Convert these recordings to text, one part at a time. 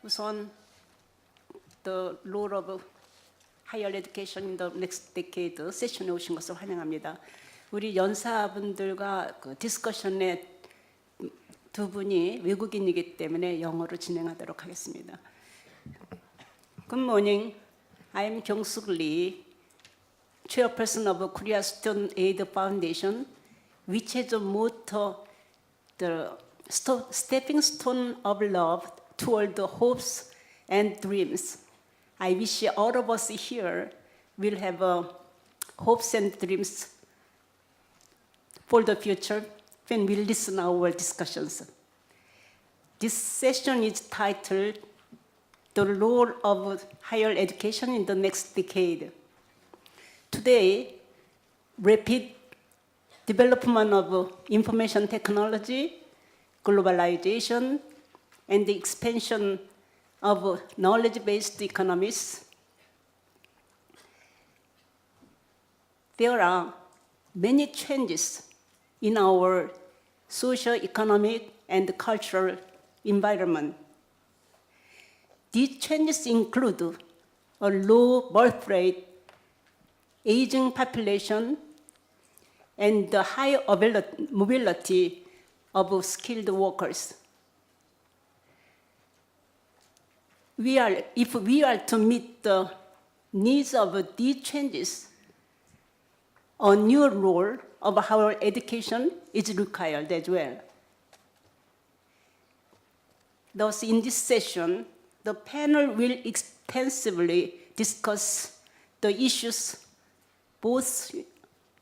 우선 the role of higher education in the next decade 세션에 오신 것을 환영합니다. 우리 연사분들과 그 디스커션에 두 분이 외국인이기 때문에 영어로 진행하도록 하겠습니다. Good morning. I am Kyungsook Lee, Chairperson of Korea Student Aid Foundation, which has a motto, the stepping stone of love toward the hopes and dreams. I wish all of us here will have hopes and dreams for the future when we listen to our discussions. This session is titled The Role of Higher Education in the Next Decade. Today, rapid development of information technology, globalization, and the expansion of knowledge-based economies. There are many changes in our socio-economic and cultural environment. These changes include a low birth rate, aging population, and the high mobility of skilled workers. If we are to meet the needs of these changes, a new role of higher education is required as well. Thus, in this session, the panel will extensively discuss the issues both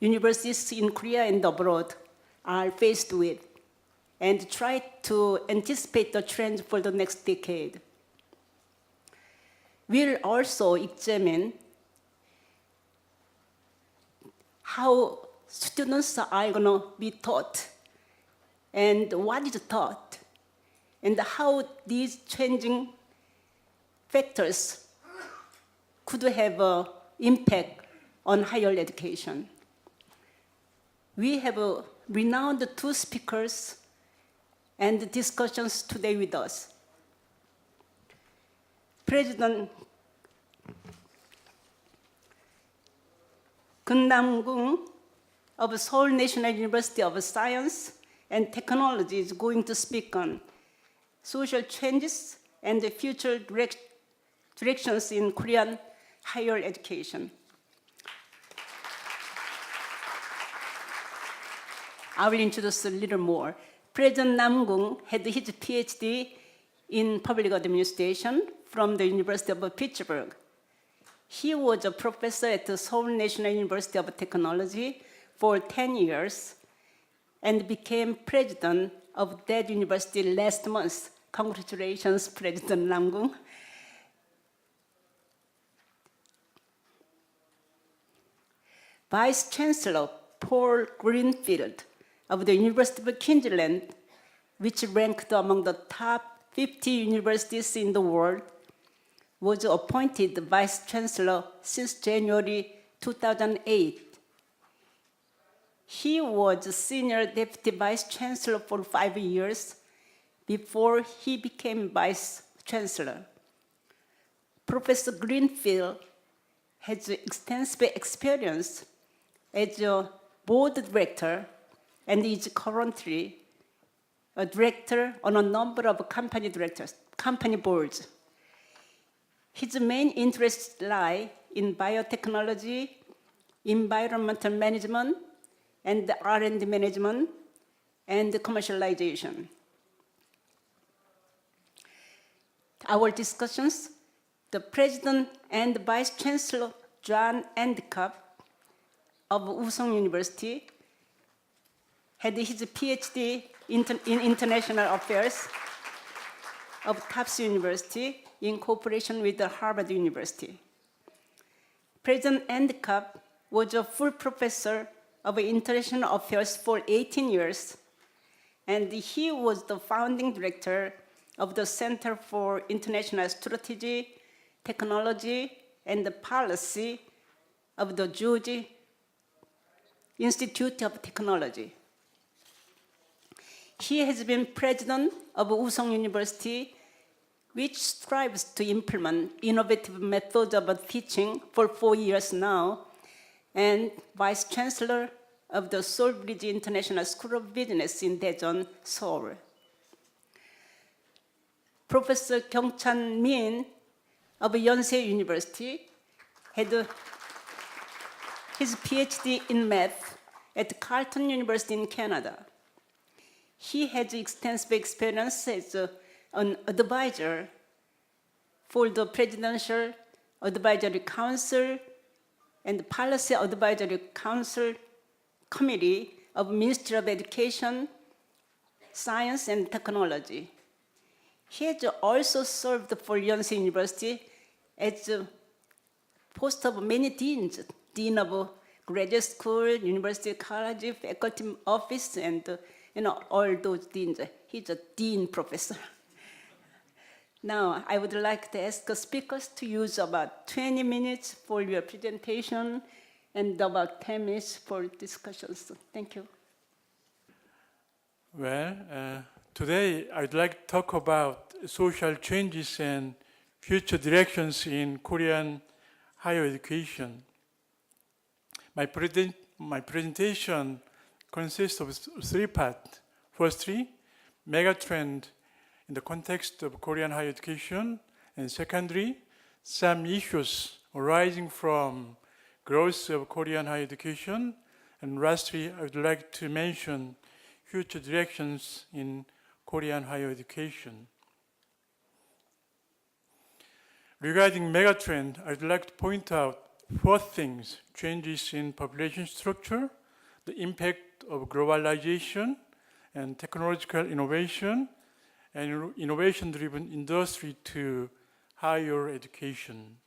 universities in Korea and abroad are faced with and try to anticipate the trends for the next decade. We'll also examine how students are going to be taught and what is taught and how these changing factors could have an impact on higher education. We have renowned two speakers and discussions today with us. President Nam-gung of Seoul National University of Science and Technology is going to speak on social changes and the future directions in Korean higher education. I will introduce a little more. President Nam-gung had his PhD in public administration from the University of Pittsburgh. He was a professor at the Seoul National University of Technology for 10 years and became president of that university last month. Congratulations, President Nam-gung. Vice Chancellor Paul Greenfield of the University of Queensland, which ranked among the top 50 universities in the world, was appointed Vice Chancellor since January 2008. He was Senior Deputy Vice Chancellor for 5 years before he became Vice Chancellor. Professor Greenfield has extensive experience as a board director and is currently a director on a number of company boards. His main interests lie in biotechnology, environmental management, and R&D management, and commercialization. Our discussions, the President and Vice Chancellor John Endicott of Woosung University had his PhD in International Affairs of Tufts University in cooperation with the Harvard University. President Endicott was a full professor of International Affairs for 18 years, and he was the founding director of the Center for International Strategy, Technology, and Policy of the Georgia Institute of Technology. He has been president of Woosung University which strives to implement innovative methods of teaching for 4 years now, and Vice Chancellor of the Seoul Bridge International School of Business in Daejeon, Seoul. Professor Kyungchan Min of Yonsei University had his PhD in math at Carleton University in Canada. He has extensive experience as an advisor for the Presidential Advisory Council and Policy Advisory Council Committee of Ministry of Education, Science and Technology. He has also served for Yonsei University as a post of many deans, Dean of Graduate School, University College, Faculty Office, and all those deans. He's a dean professor. Now, I would like to ask the speakers to use about 20 minutes for your presentation and about 10 minutes for discussions. Thank you. Well, today I'd like to talk about social changes and future directions in Korean higher education. My presentation consists of 3 parts. Firstly, megatrend in the context of Korean higher education, and secondly, some issues arising from growth of Korean higher education, and lastly, I would like to mention future directions in Korean higher education. Regarding megatrend, I'd like to point out 4 things: changes in population structure, the impact of globalization and technological innovation, and innovation-driven industry to higher education.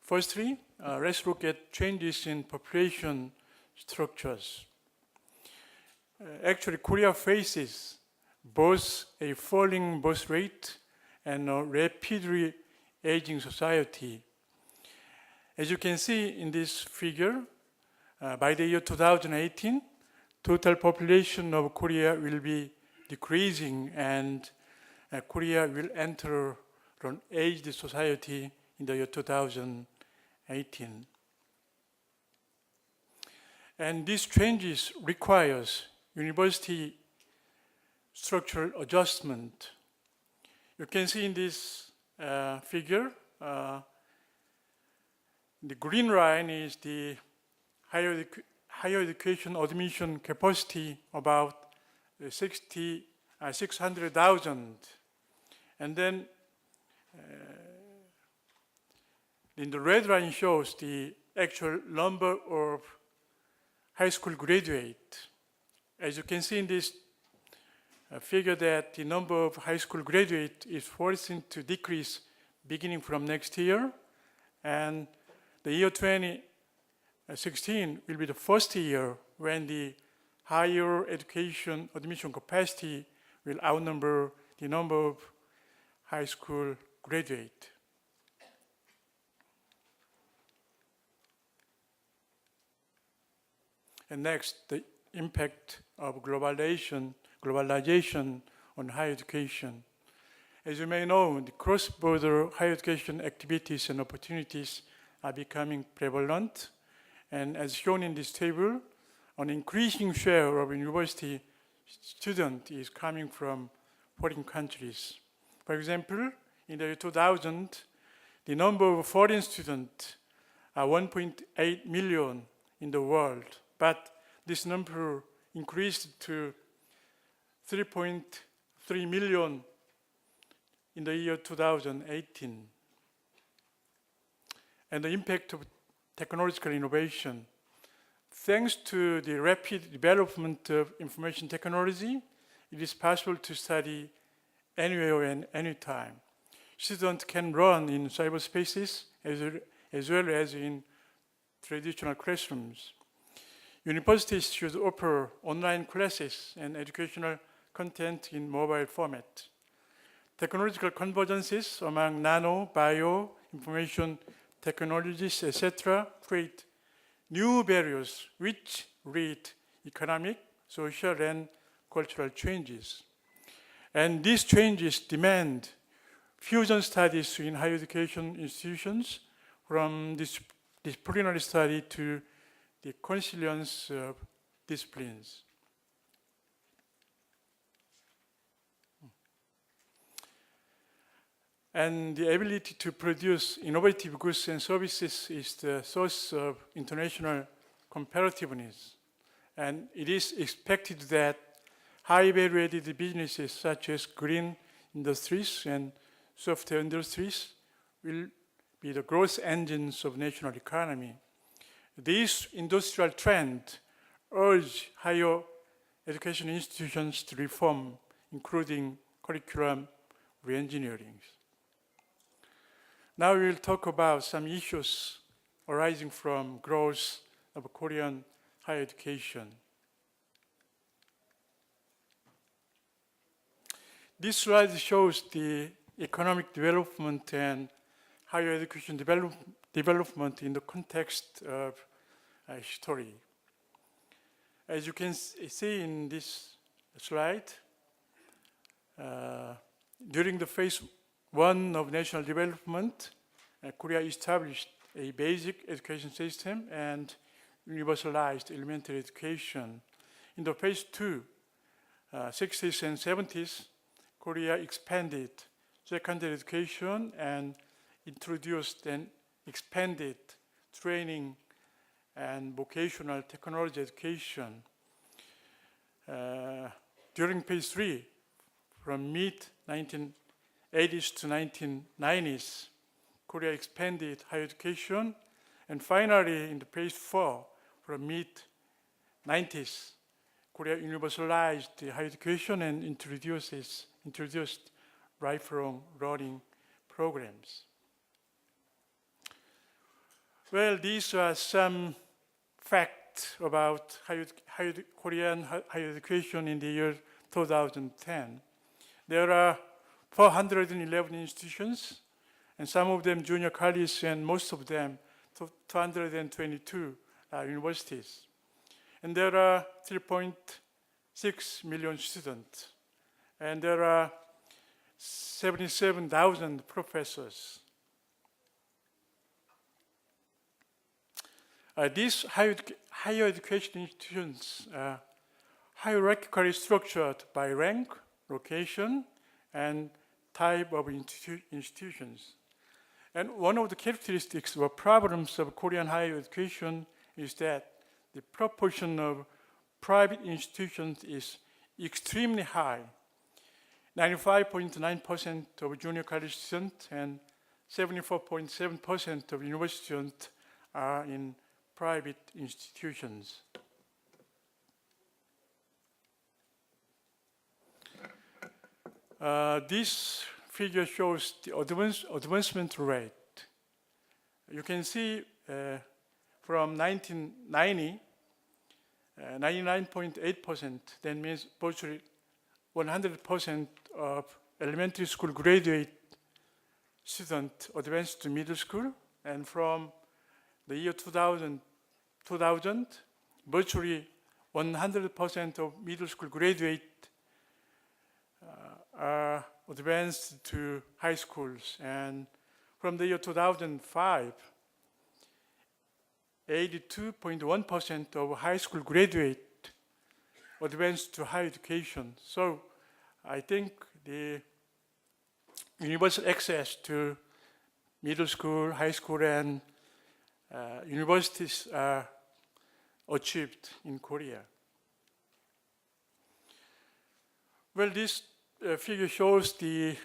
Firstly, let's look at changes in population structures. Actually, Korea faces both a falling birth rate and a rapidly aging society. As you can see in this figure, by the year 2018, total population of Korea will be decreasing, and Korea will enter an aged society in the year 2018. And these changes requires university structural adjustment. You can see in this figure, the green line is the higher education admission capacity, about 600,000. And then in the red line shows the actual number of high school graduates. As you can see in this figure, that the number of high school graduates is forcing to decrease beginning from next year, and the year 2016 will be the first year when the higher education admission capacity will outnumber the number of high school graduates. And next, the impact of globalization on higher education. As you may know, the cross-border higher education activities and opportunities are becoming prevalent. And as shown in this table, an increasing share of university students is coming from foreign countries. For example, in the year 2000, the number of foreign students are 1.8 million in the world, but this number increased to 3.3 million in the year 2018. And the impact of technological innovation. Thanks to the rapid development of information technology, it is possible to study anywhere and anytime. Students can run in cyberspaces as well as in traditional classrooms. Universities should offer online classes and educational content in mobile format. Technological convergences among nano, bio, information technologies, etc., create new barriers which lead economic, social, and cultural changes. And these changes demand fusion studies in higher education institutions, from disciplinary study to the consilience of disciplines. And the ability to produce innovative goods and services is the source of international comparativeness. And it is expected that high value-added businesses such as green industries and software industries will be the growth engines of national economy. This industrial trend urge higher education institutions to reform, including curriculum re-engineering. Now we will talk about some issues arising from growth of Korean higher education. This slide shows the economic development and higher education development in the context of history. As you can see in this slide, during the phase 1 of national development, Korea established a basic education system and universalized elementary education. In the phase 2, 60s and 70s, Korea expanded secondary education and introduced and expanded training and vocational technology education. During phase 3, from mid-1980s to 1990s, Korea expanded higher education, and finally in the phase 4, from mid-90s, Korea universalized the higher education and introduced lifelong learning programs. Well, these are some facts about Korean higher education in the year 2010. There are 411 institutions, and some of them junior colleges, and most of them 222 universities. And there are 3.6 million students, and there are 77,000 professors. These higher education institutions are hierarchically structured by rank, location, and type of institutions. And one of the characteristics or problems of Korean higher education is that the proportion of private institutions is extremely high. 95.9% of junior college students and 74.7% of university students are in private institutions. This figure shows the advancement rate. You can see from 1990, 99.8%, that means virtually 100% of elementary school graduate students advanced to middle school, and from the year 2000, virtually 100% of middle school graduate are advanced to high schools. And from the year 2005, 82.1% of high school graduate advanced to higher education. So I think the universal access to middle school, high school, and universities are achieved in Korea. Well, this figure shows the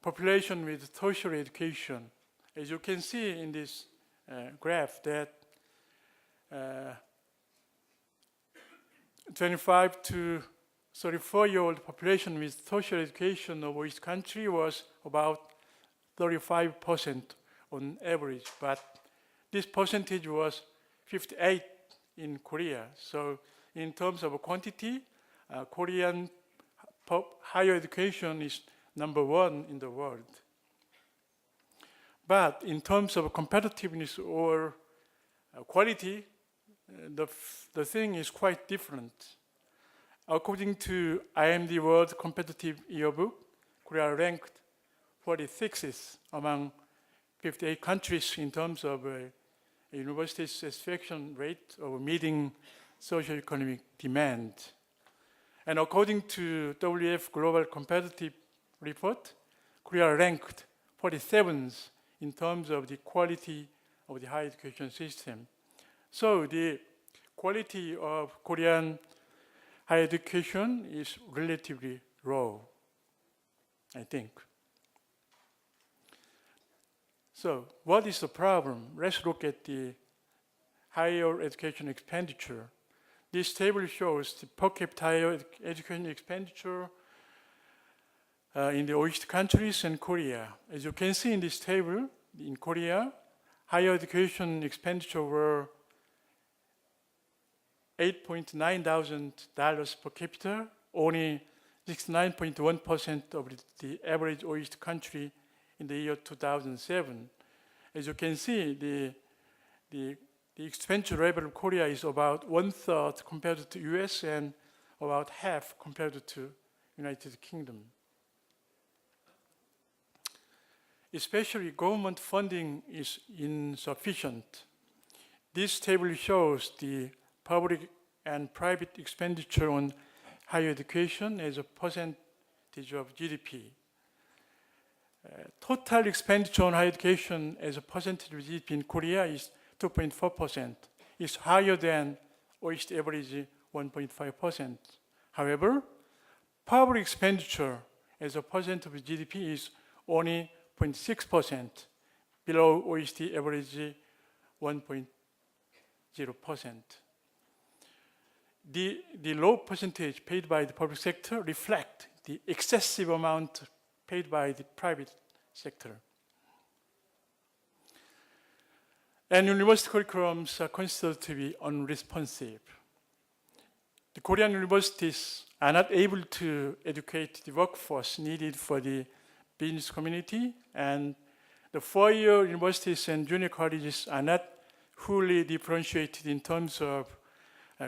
population with tertiary education. As you can see in this graph, that 25 to 34-year-old population with tertiary education of each country was about 35% on average, but this percentage was 58 in Korea. So in terms of quantity, Korean higher education is #1 in the world. But in terms of competitiveness or quality, the thing is quite different. According to IMD World Competitive Yearbook, Korea ranked 46th among 58 countries in terms of a university satisfaction rate of meeting socio-economic demand. And according to WF Global Competitive Report, Korea ranked 47th in terms of the quality of the higher education system. So the quality of Korean higher education is relatively low, I think. So what is the problem? Let's look at the higher education expenditure. This table shows the per capita higher education expenditure in the OECD countries and Korea. As you can see in this table, in Korea, higher education expenditure were $8,900 per capita, only 69.1% of the average OECD country in the year 2007. As you can see, the expenditure level of Korea is about 1/3 compared to US and about half compared to United Kingdom. Especially government funding is insufficient. This table shows the public and private expenditure on higher education as a percentage of GDP. Total expenditure on higher education as a percentage of GDP in Korea is 2.4%. It's higher than OECD average 1.5%. However, public expenditure as a percent of GDP is only 0.6%, below OECD average 1.0%. The low percentage paid by the public sector reflect the excessive amount paid by the private sector. And university curriculums are considered to be unresponsive. The Korean universities are not able to educate the workforce needed for the business community, and the four-year universities and junior colleges are not fully differentiated in terms of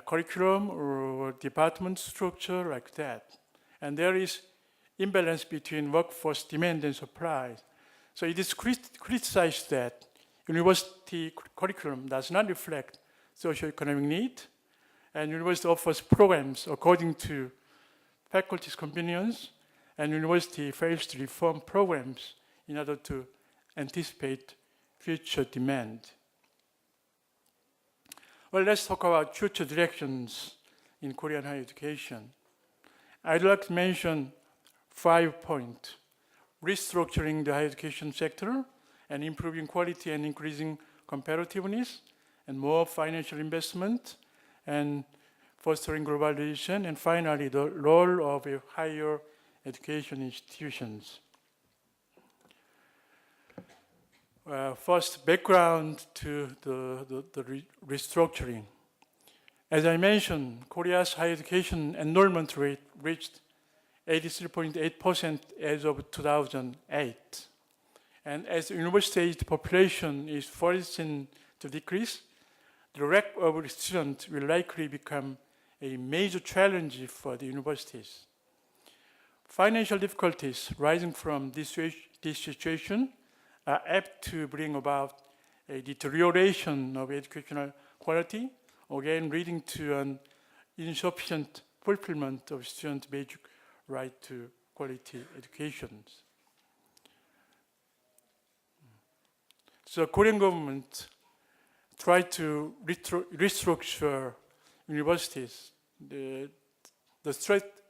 curriculum or department structure like that. And there is imbalance between workforce demand and supply. So it is criticized that university curriculum does not reflect socio-economic need, and university offers programs according to faculty's convenience, and university fails to reform programs in order to anticipate future demand. Well, let's talk about future directions in Korean higher education. I'd like to mention 5 points: restructuring the higher education sector, and improving quality and increasing competitiveness, and more financial investment, and fostering globalization, and finally, the role of higher education institutions. First, background to the restructuring. As I mentioned, Korea's higher education enrollment rate reached 83.8% as of 2008. And as the university-aged population is forecasted to decrease, the lack of students will likely become a major challenge for the universities. Financial difficulties rising from this situation are apt to bring about a deterioration of educational quality, again leading to an insufficient fulfillment of students' basic right to quality education. So the Korean government tried to restructure universities. The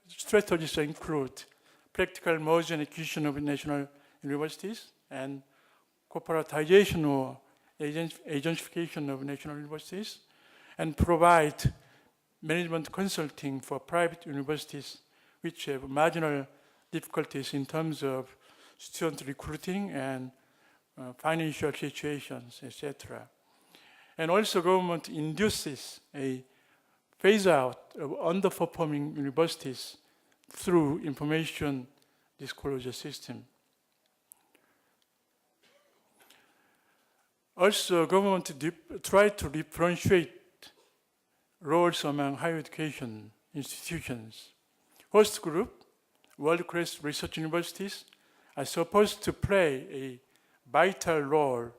strategies include practical merger and acquisition of national universities, and corporatization or agentification of national universities, and provide management consulting for private universities which have marginal difficulties in terms of student recruiting and financial situations, etc. And also government induces a phase out of underperforming universities through information disclosure system. Also, government tried to differentiate roles among higher education. institutions. Host group, world-class research universities, are supposed to play a vital role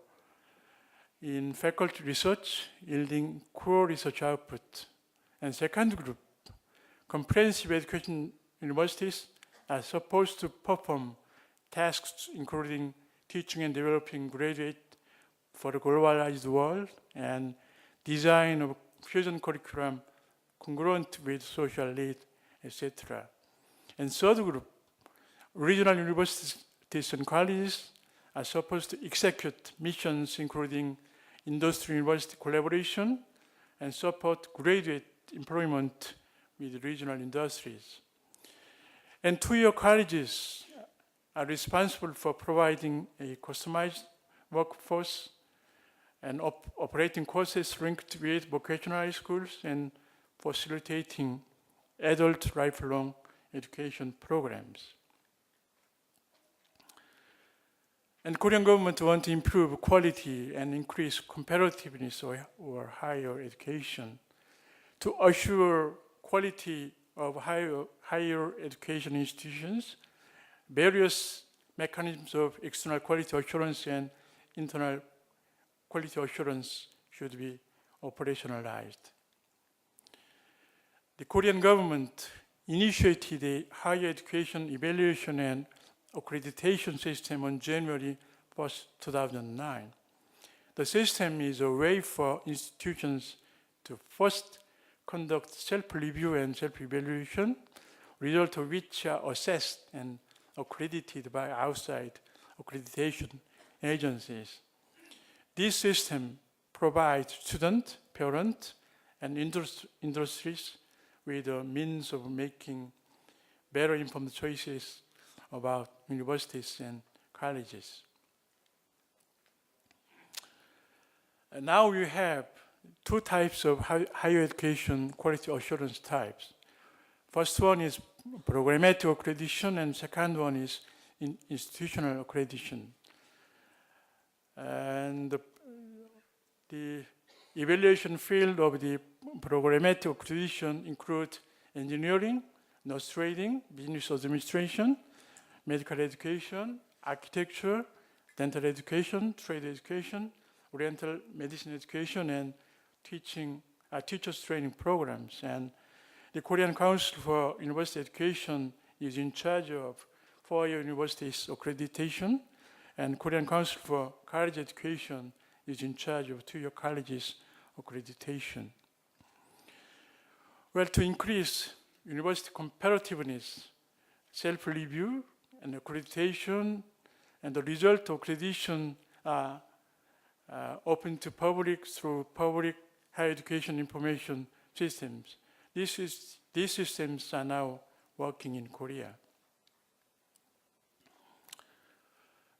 in faculty research, yielding core research output. And second group, comprehensive education universities, are supposed to perform tasks including teaching and developing graduates for the globalized world and design of fusion curriculum congruent with social need, etc. And third group, regional universities and colleges are supposed to execute missions including industry-university collaboration and support graduate employment with regional industries. And two-year colleges are responsible for providing a customized workforce and operating courses linked with vocational schools and facilitating adult lifelong education programs. And Korean government want to improve quality and increase competitiveness or higher education. To assure quality of higher education institutions, various mechanisms of external quality assurance and internal quality assurance should be operationalized. The Korean government initiated a higher education evaluation and accreditation system on January 1st, 2009. The system is a way for institutions to first conduct self-review and self-evaluation, results of which are assessed and accredited by outside accreditation agencies. This system provides students, parents, and industries with a means of making better informed choices about universities and colleges. And now we have two types of higher education quality assurance types. First one is programmatic accreditation, and second one is institutional accreditation. And the evaluation field of the programmatic accreditation includes engineering, nurse training, business administration, medical education, architecture, dental education, trade education, oriental medicine education, and teachers training programs. And the Korean Council for University Education is in charge of four-year universities accreditation, and Korean Council for College Education is in charge of two-year colleges accreditation. Well, to increase university competitiveness, self-review and accreditation and the result of accreditation are open to public through public higher education information systems. These systems are now working in Korea.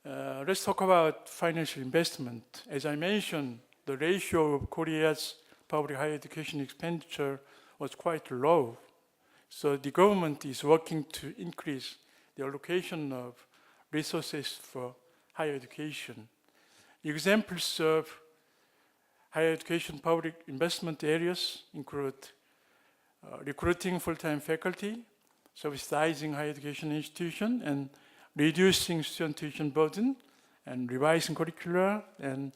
Let's talk about financial investment. As I mentioned, the ratio of Korea's public higher education expenditure was quite low. So the government is working to increase the allocation of resources for higher education. Examples of higher education public investment areas include recruiting full-time faculty, subsidizing higher education institutions, and reducing student tuition burden, and revising curricula, and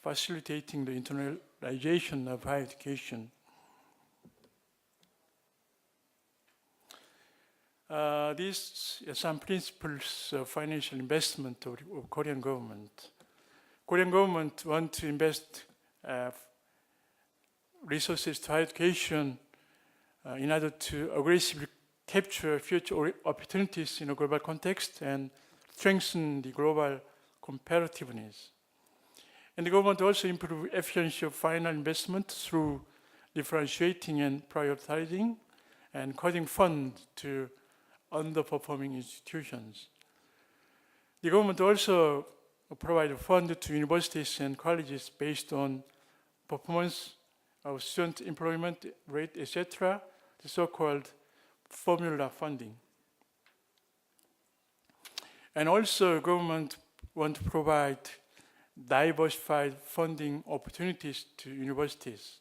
facilitating the internalization of higher education. These are some principles of financial investment of Korean government. Korean government wants to invest resources to higher education in order to aggressively capture future opportunities in a global context and strengthen the global competitiveness. And the government also improve efficiency of final investment through differentiating and prioritizing and cutting funds to underperforming institutions. The government also provide funds to universities and colleges based on performance of student employment rate, etc., the so-called formula funding. And also, government want to provide diversified funding opportunities to universities.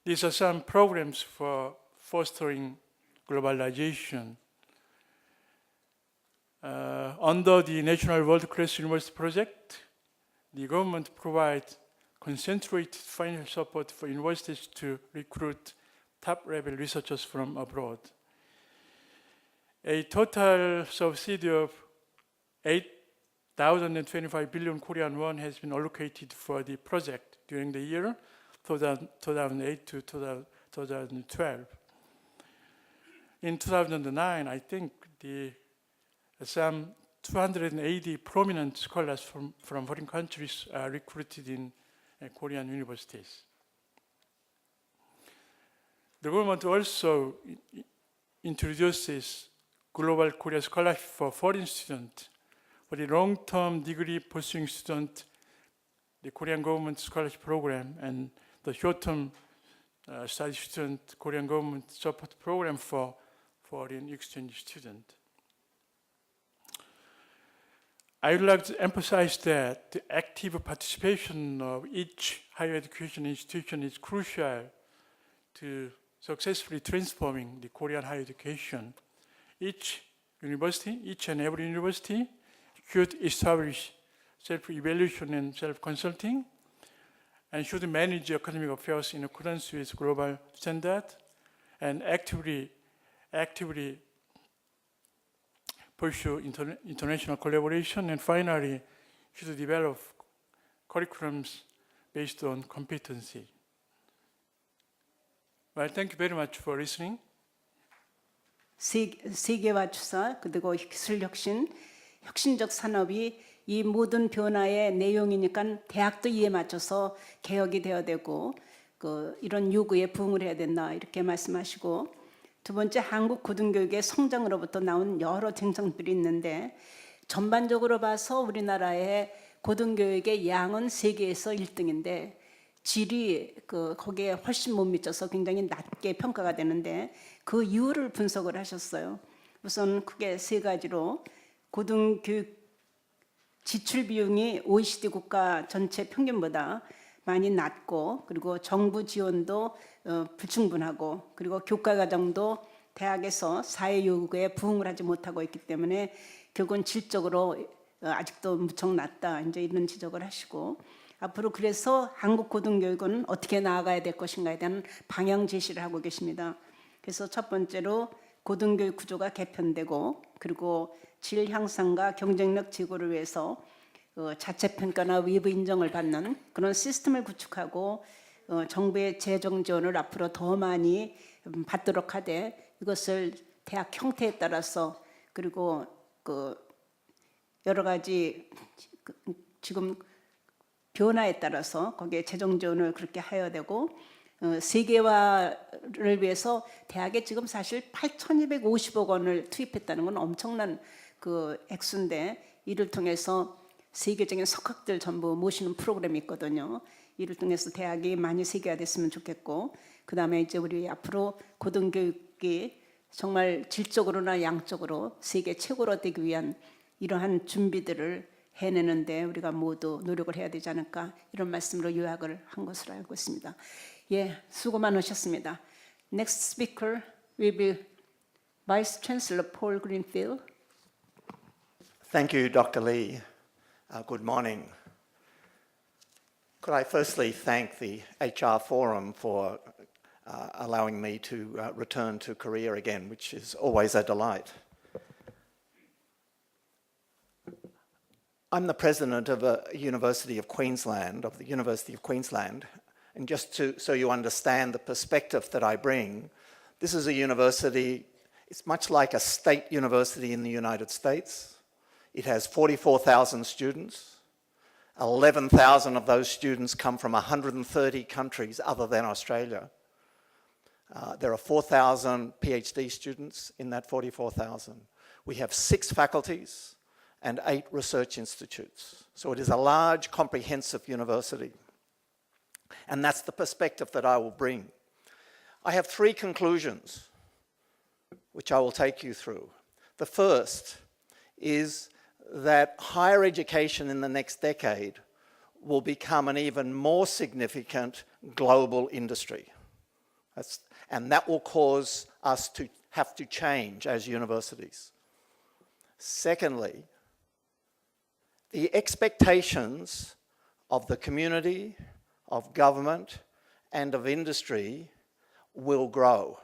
These are some programs for fostering globalization. Under the National World Class University Project, the government provides concentrated financial support for universities to recruit top-level researchers from abroad. A total subsidy of 8,025 billion Korean won has been allocated for the project during the year 2008 to 2012. In 2009, I think some 280 prominent scholars from foreign countries are recruited in Korean universities. The government also introduces Global Korea Scholarship for foreign students. For the long-term degree pursuing student, the Korean government scholarship program, and the short-term study student Korean government support program for foreign exchange students. I would like to emphasize that the active participation of each higher education institution is crucial to successfully transforming the Korean higher education. Each and every university should establish self-evaluation and self-consulting, and should manage academic affairs in accordance with global standards, and actively pursue international collaboration, and finally, should develop curriculums based on competency. Well, thank you very much for listening. 세계화 추사 그리고 기술 혁신, 혁신적 산업이 이 모든 변화의 내용이니까 대학도 이에 맞춰서 개혁이 되어야 되고 이런 요구에 부응을 해야 된다 이렇게 말씀하시고, 두 번째 한국 고등교육의 성장으로부터 나온 여러 쟁점들이 있는데 전반적으로 봐서 우리나라의 고등교육의 양은 세계에서 1등인데 질이 거기에 훨씬 못 미쳐서 굉장히 낮게 평가가 되는데 그 이유를 분석을 하셨어요. 우선 크게 세 가지로 고등교육 지출 비용이 OECD 국가 전체 평균보다 많이 낮고, 그리고 정부 지원도 불충분하고, 그리고 교과과정도 대학에서 사회 요구에 부응을 하지 못하고 있기 때문에 결국은 질적으로 아직도 무척 낮다 이제 이런 지적을 하시고, 앞으로 그래서 한국 고등교육은 어떻게 나아가야 될 것인가에 대한 방향 제시를 하고 계십니다. 그래서 첫 번째로 고등교육 구조가 개편되고, 그리고 질 향상과 경쟁력 제고를 위해서 자체 평가나 외부 인정을 받는 그런 시스템을 구축하고 정부의 재정 지원을 앞으로 더 많이 받도록 하되, 이것을 대학 형태에 따라서 그리고 여러 가지 지금 변화에 따라서 거기에 재정 지원을 그렇게 해야 되고, 세계화를 위해서 대학에 지금 사실 8,250억 원을 투입했다는 건 엄청난 액수인데, 이를 통해서 세계적인 석학들 전부 모시는 프로그램이 있거든요. 이를 통해서 대학이 많이 세계화됐으면 좋겠고, 그 다음에 이제 우리 앞으로 고등교육이 정말 질적으로나 양적으로 세계 최고로 되기 위한 이러한 준비들을 해내는데 우리가 모두 노력을 해야 되지 않을까, 이런 말씀으로 요약을 한 것으로 알고 있습니다. 예, 수고 많으셨습니다. Next speaker will be Vice Chancellor Paul Greenfield. Thank you, Dr. Lee. Good morning. Could I firstly thank the HR Forum for allowing me to return to Korea again, which is always a delight. I'm the president of the University of Queensland, and just so you understand the perspective that I bring, this is a university, it's much like a state university in the United States. It has 44,000 students. 11,000 of those students come from 130 countries other than Australia. There are 4,000 PhD students in that 44,000. We have 6 faculties and 8 research institutes. So it is a large, comprehensive university. And that's the perspective that I will bring. I have 3 conclusions, which I will take you through. The first is that higher education in the next decade will become an even more significant global industry. And that will cause us to have to change as universities. Secondly, the expectations of the community, of government, and of industry will grow,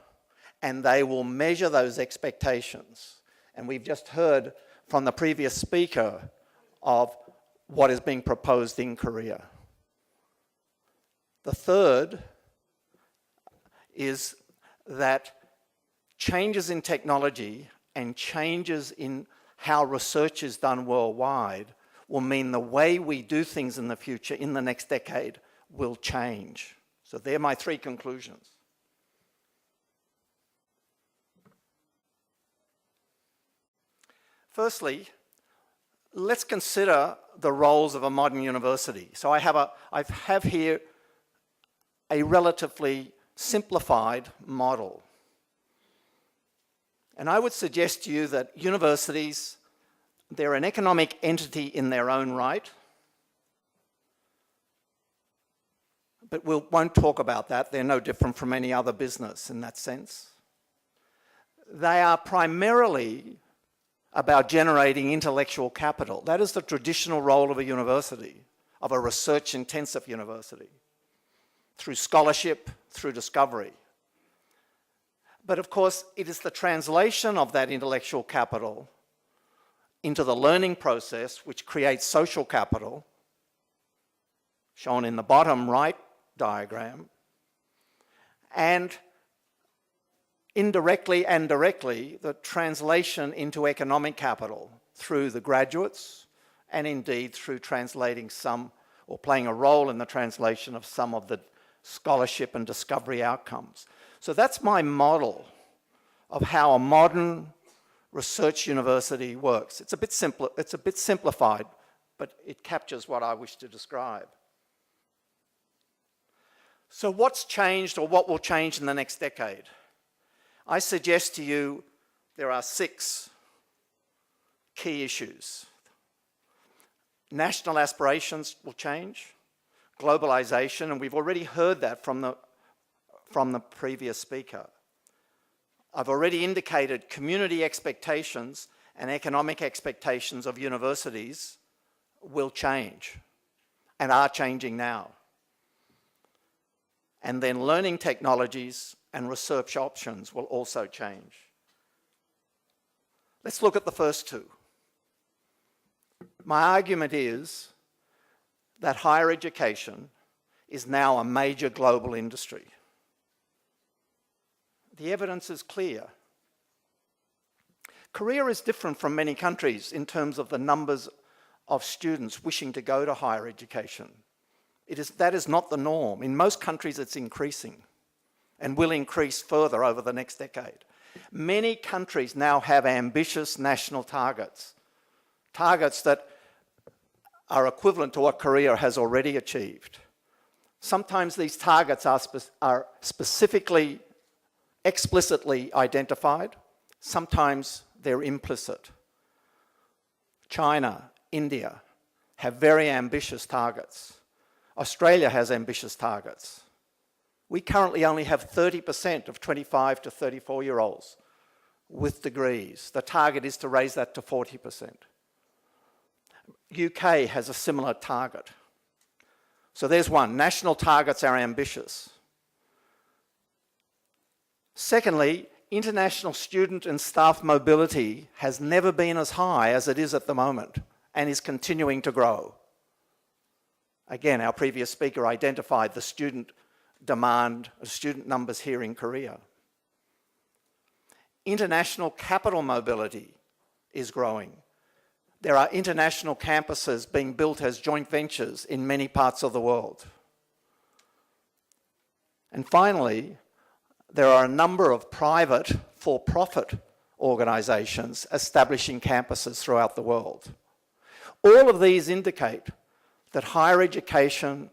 and they will measure those expectations. And we've just heard from the previous speaker of what is being proposed in Korea. The third is that changes in technology and changes in how research is done worldwide will mean the way we do things in the future, in the next decade, will change. So they're my three conclusions. Firstly, let's consider the roles of a modern university. So I have here a relatively simplified model. And I would suggest to you that universities, they're an economic entity in their own right, but we won't talk about that. They're no different from any other business in that sense. They are primarily about generating intellectual capital. That is the traditional role of a university, of a research-intensive university, through scholarship, through discovery. But of course, it is the translation of that intellectual capital into the learning process which creates social capital, shown in the bottom right diagram, and indirectly and directly, the translation into economic capital through the graduates, and indeed through translating some, or playing a role in the translation of some of the scholarship and discovery outcomes. So that's my model of how a modern research university works. It's a bit simpler, it's a bit simplified, but it captures what I wish to describe. So what's changed, or what will change in the next decade? I suggest to you there are 6 key issues. National aspirations will change, globalization, and we've already heard that from the previous speaker. I've already indicated community expectations and economic expectations of universities will change and are changing now. And then learning technologies and research options will also change. Let's look at the first 2. My argument is that higher education is now a major global industry. The evidence is clear. Korea is different from many countries in terms of the numbers of students wishing to go to higher education. That is not the norm. In most countries, it's increasing and will increase further over the next decade. Many countries now have ambitious national targets, targets that are equivalent to what Korea has already achieved. Sometimes these targets are specifically, explicitly identified. Sometimes they're implicit. China, India have very ambitious targets. Australia has ambitious targets. We currently only have 30% of 25 to 34-year-olds with degrees. The target is to raise that to 40%. UK has a similar target. So there's one. National targets are ambitious. Secondly, international student and staff mobility has never been as high as it is at the moment and is continuing to grow. Again, our previous speaker identified the student demand, student numbers here in Korea. International capital mobility is growing. There are international campuses being built as joint ventures in many parts of the world. And finally, there are a number of private for-profit organisations establishing campuses throughout the world. All of these indicate that higher education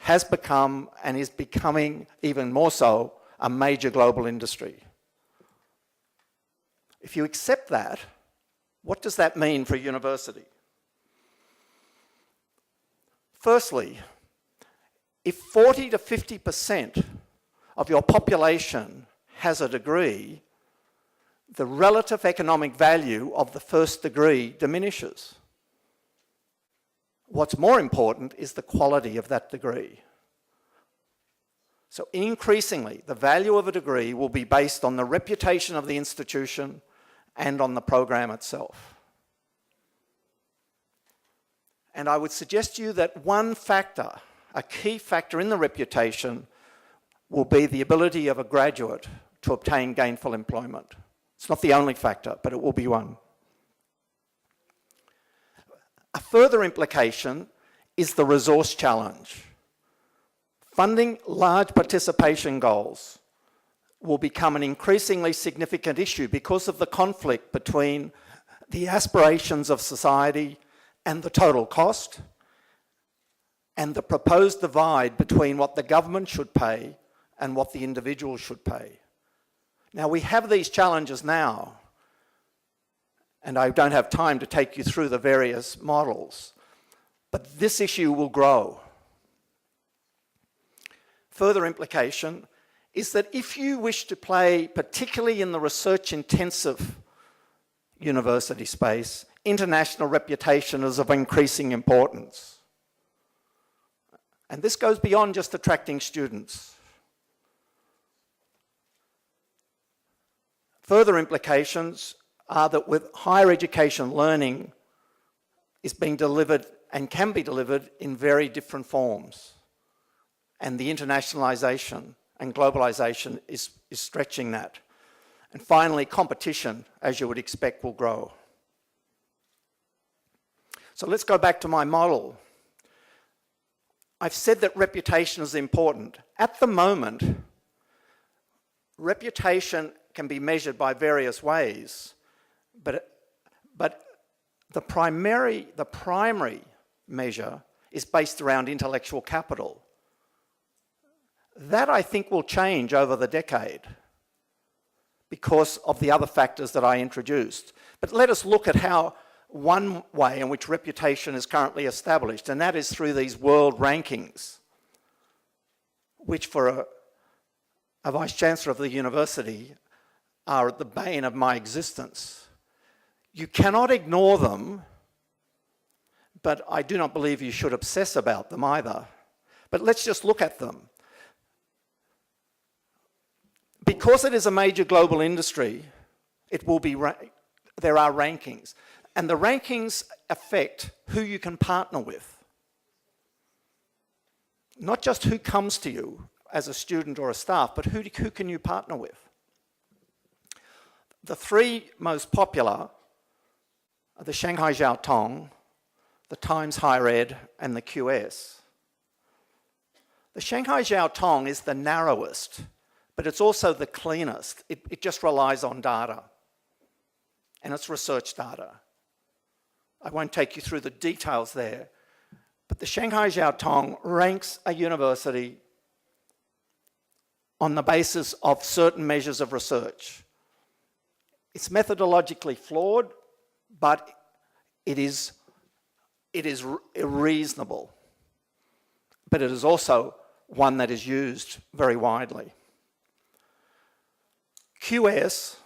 has become and is becoming even more so a major global industry. If you accept that, what does that mean for a university? Firstly, if 40 to 50% of your population has a degree, the relative economic value of the first degree diminishes. What's more important is the quality of that degree. So increasingly, the value of a degree will be based on the reputation of the institution and on the program itself. And I would suggest to you that one factor, a key factor in the reputation, will be the ability of a graduate to obtain gainful employment. It's not the only factor, but it will be one. A further implication is the resource challenge. Funding large participation goals will become an increasingly significant issue because of the conflict between the aspirations of society and the total cost, and the proposed divide between what the government should pay and what the individual should pay. Now, we have these challenges now, and I don't have time to take you through the various models, but this issue will grow. Further implication is that if you wish to play, particularly in the research-intensive university space, international reputation is of increasing importance. And this goes beyond just attracting students. Further implications are that with higher education, learning is being delivered and can be delivered in very different forms. And the internationalization and globalization is stretching that. And finally, competition, as you would expect, will grow. So let's go back to my model. I've said that reputation is important. At the moment, reputation can be measured by various ways, but the primary measure is based around intellectual capital. That, I think, will change over the decade because of the other factors that I introduced. But let us look at how one way in which reputation is currently established, and that is through these world rankings, which for a Vice-Chancellor of the university are at the bane of my existence. You cannot ignore them, but I do not believe you should obsess about them either. But let's just look at them. Because it is a major global industry, there are rankings. And the rankings affect who you can partner with. Not just who comes to you as a student or a staff, but who can you partner with. The three most popular are the Shanghai Jiao Tong, the Times Higher Ed, and the QS. The Shanghai Jiao Tong is the narrowest, but it's also the cleanest. It just relies on data, and it's research data. I won't take you through the details there, but the Shanghai Jiao Tong ranks a university on the basis of certain measures of research. It's methodologically flawed, but it is reasonable. But it is also one that is used very widely. QS,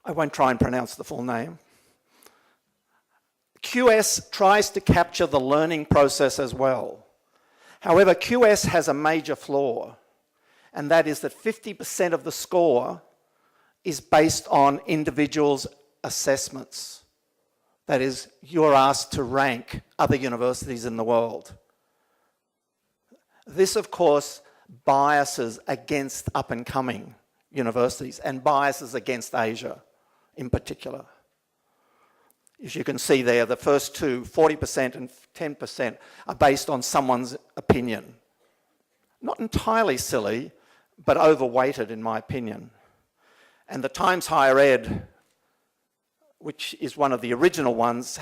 I won't try and pronounce the full name. QS tries to capture the learning process as well. However, QS has a major flaw, and that is that 50% of the score is based on individuals' assessments. That is, you're asked to rank other universities in the world. This, of course, biases against up-and-coming universities and biases against Asia in particular. As you can see there, the first two, 40% and 10%, are based on someone's opinion. Not entirely silly, but overweighted in my opinion. And the Times Higher Ed, which is one of the original ones,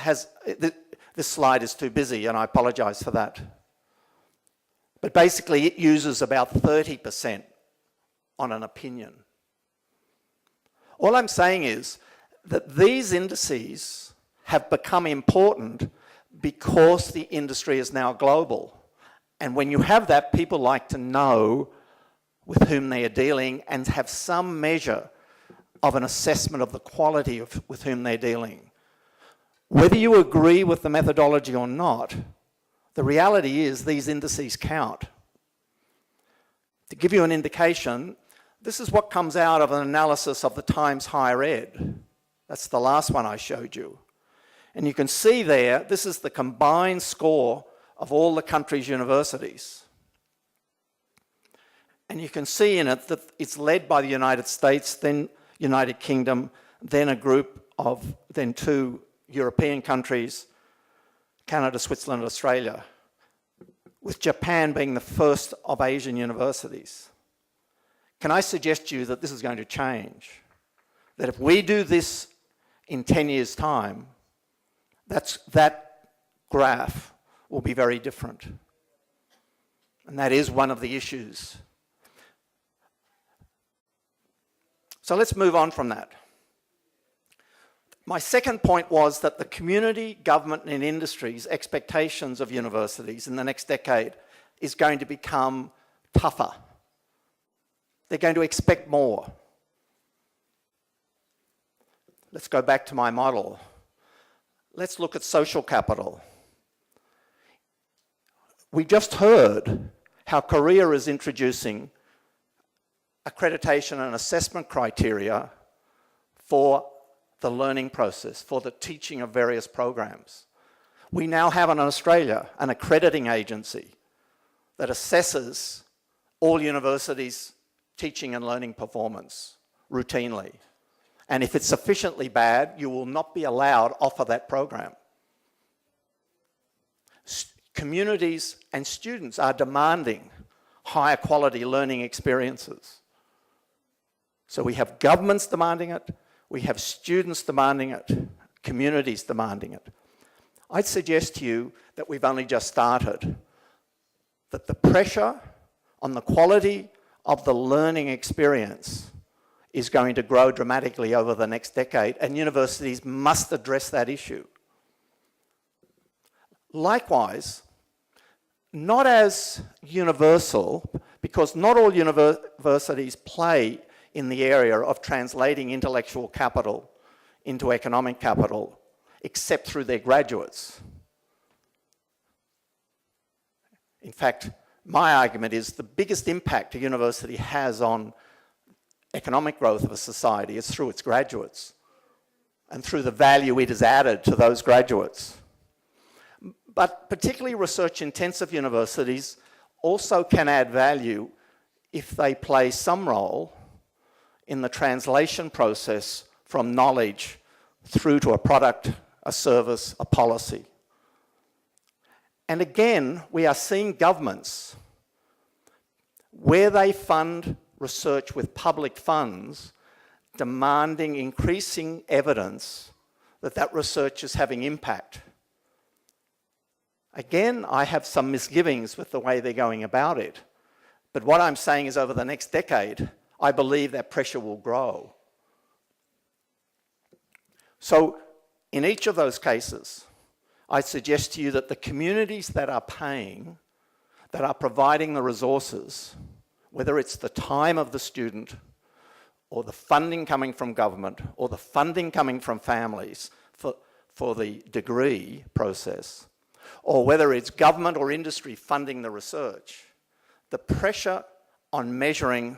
this slide is too busy and I apologise for that. But basically it uses about 30% on an opinion. All I'm saying is that these indices have become important because the industry is now global And when you have that, people like to know with whom they are dealing and have some measure of an assessment of the quality of with whom they're dealing. Whether you agree with the methodology or not, the reality is these indices count. To give you an indication, this is what comes out of an analysis of the Times Higher Ed. That's the last one I showed you. And you can see there, this is the combined score of all the country's universities. And you can see in it that it's led by the United States, then United Kingdom, then a group of, then 2 European countries, Canada, Switzerland, Australia, with Japan being the first of Asian universities. Can I suggest to you that this is going to change? That if we do this in 10 years' time, that graph will be very different. And that is one of the issues. So let's move on from that. My second point was that the community, government and industry's expectations of universities in the next decade is going to become tougher. They're going to expect more. Let's go back to my model. Let's look at social capital. We just heard how Korea is introducing accreditation and assessment criteria for the learning process, for the teaching of various programs. We now have in Australia an accrediting agency that assesses all universities' teaching and learning performance routinely. And if it's sufficiently bad, you will not be allowed to offer that program. Communities and students are demanding higher quality learning experiences. So we have governments demanding it, we have students demanding it, communities demanding it. I'd suggest to you that we've only just started, that the pressure on the quality of the learning experience is going to grow dramatically over the next decade, and universities must address that issue. Likewise, not as universal, because not all universities play in the area of translating intellectual capital into economic capital, except through their graduates. In fact, my argument is the biggest impact a university has on economic growth of a society is through its graduates and through the value it has added to those graduates. But particularly research-intensive universities also can add value if they play some role in the translation process from knowledge through to a product, a service, a policy. And again, we are seeing governments, where they fund research with public funds, demanding increasing evidence that that research is having impact. Again, I have some misgivings with the way they're going about it. But what I'm saying is over the next decade, I believe that pressure will grow. So in each of those cases, I suggest to you that the communities that are paying, that are providing the resources, whether it's the time of the student or the funding coming from government or the funding coming from families for the degree process, or whether it's government or industry funding the research, the pressure on measuring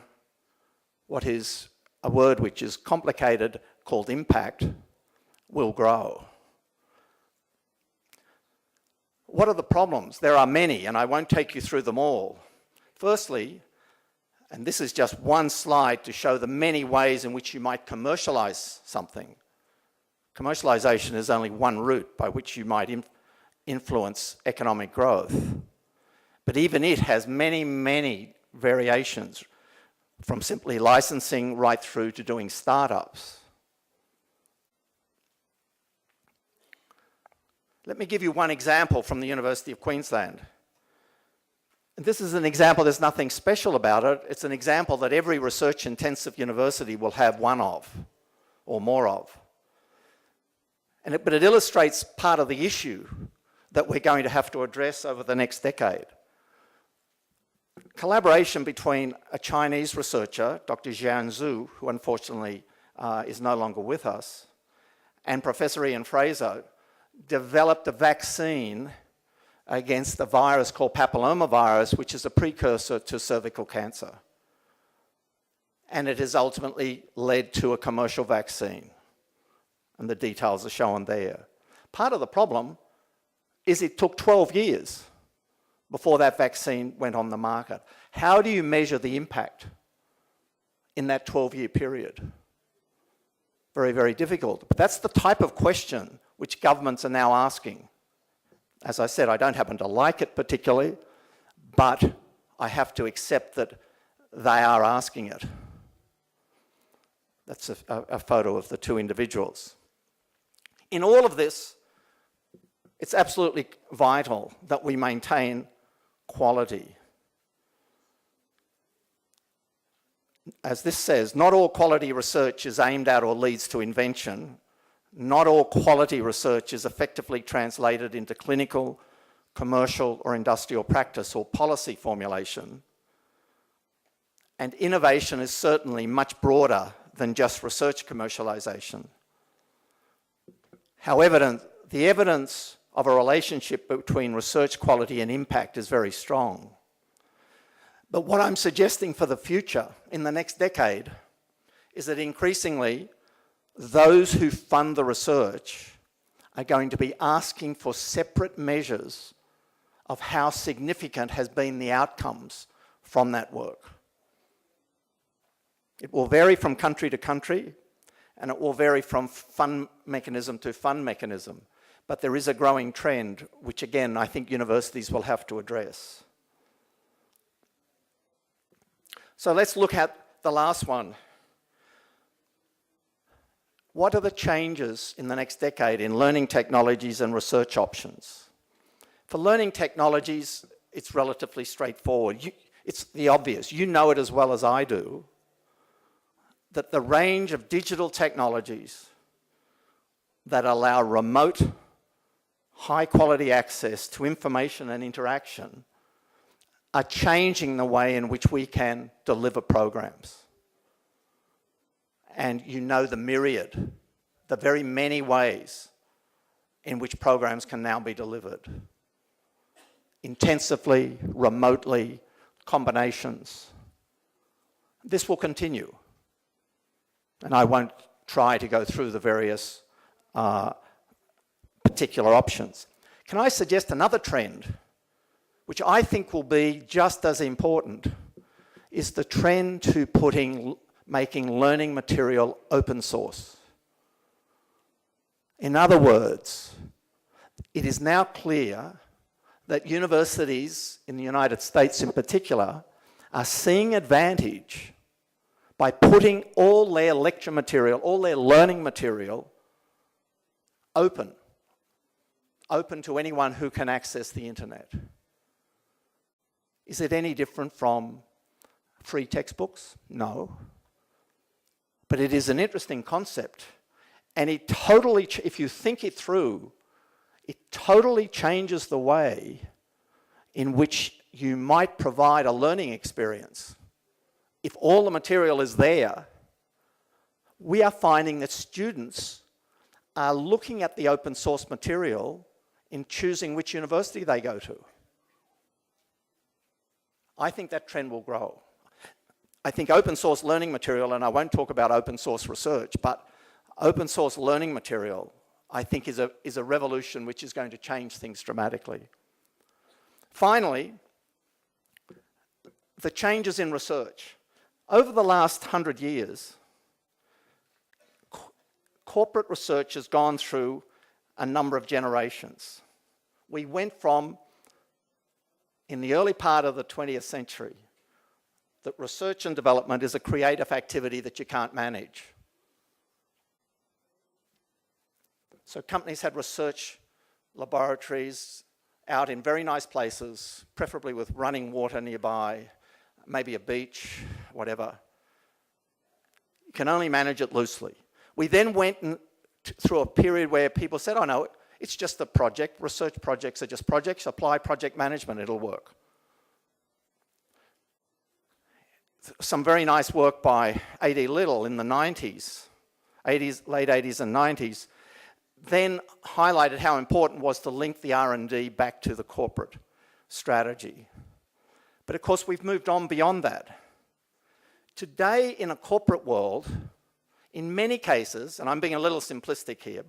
what is a word which is complicated called impact will grow. What are the problems? There are many, and I won't take you through them all. Firstly, and this is just one slide to show the many ways in which you might commercialize something. Commercialization is only one route by which you might influence economic growth. But even it has many, many variations, from simply licensing right through to doing startups. Let me give you one example from the University of Queensland. And this is an example, there's nothing special about it. It's an example that every research-intensive university will have one of, or more of. But it illustrates part of the issue that we're going to have to address over the next decade. collaboration between a Chinese researcher, Dr. Jian Zhu, who unfortunately is no longer with us, and Professor Ian Fraser developed a vaccine against a virus called papillomavirus, which is a precursor to cervical cancer. And it has ultimately led to a commercial vaccine. And the details are shown there. Part of the problem is it took 12 years before that vaccine went on the market. How do you measure the impact in that 12-year period? Very, very difficult. But that's the type of question which governments are now asking. As I said, I don't happen to like it particularly, but I have to accept that they are asking it. That's a photo of the two individuals. In all of this, it's absolutely vital that we maintain quality. As this says, not all quality research is aimed at or leads to invention. Not all quality research is effectively translated into clinical, commercial, or industrial practice or policy formulation. And innovation is certainly much broader than just research commercialization. However, the evidence of a relationship between research quality and impact is very strong. But what I'm suggesting for the future, in the next decade, is that increasingly those who fund the research are going to be asking for separate measures of how significant has been the outcomes from that work. It will vary from country to country, and it will vary from fund mechanism to fund mechanism. But there is a growing trend, which again, I think universities will have to address. So let's look at the last one. What are the changes in the next decade in learning technologies and research options? For learning technologies, it's relatively straightforward. It's the obvious. You know it as well as I do, that the range of digital technologies that allow remote, high-quality access to information and interaction are changing the way in which we can deliver programs. And you know the myriad, the very many ways in which programs can now be delivered. Intensively, remotely, combinations. This will continue. And I won't try to go through the various particular options. Can I suggest another trend, which I think will be just as important, is the trend to making learning material open source. In other words, it is now clear that universities in the United States in particular are seeing advantage by putting all their lecture material, all their learning material open to anyone who can access the internet. Is it any different from free textbooks? No. But it is an interesting concept, and it totally, if you think it through, it totally changes the way in which you might provide a learning experience. If all the material is there, we are finding that students are looking at the open source material in choosing which university they go to. I think that trend will grow. I think open source learning material, and I won't talk about open source research, but open source learning material, I think is a revolution which is going to change things dramatically. Finally, the changes in research. Over the last 100 years, corporate research has gone through a number of generations. We went from, in the early part of the 20th century, that research and development is a creative activity that you can't manage. So companies had research laboratories out in very nice places, preferably with running water nearby, maybe a beach, whatever. You can only manage it loosely. We then went through a period where people said, oh no, it's just a project. Research projects are just projects. Apply project management, it'll work. some very nice work by A.D. Little in the 90s, late 80s and 90s, then highlighted how important it was to link the R&D back to the corporate strategy. But of course, we've moved on beyond that. Today, in a corporate world, in many cases, and I'm being a little simplistic here,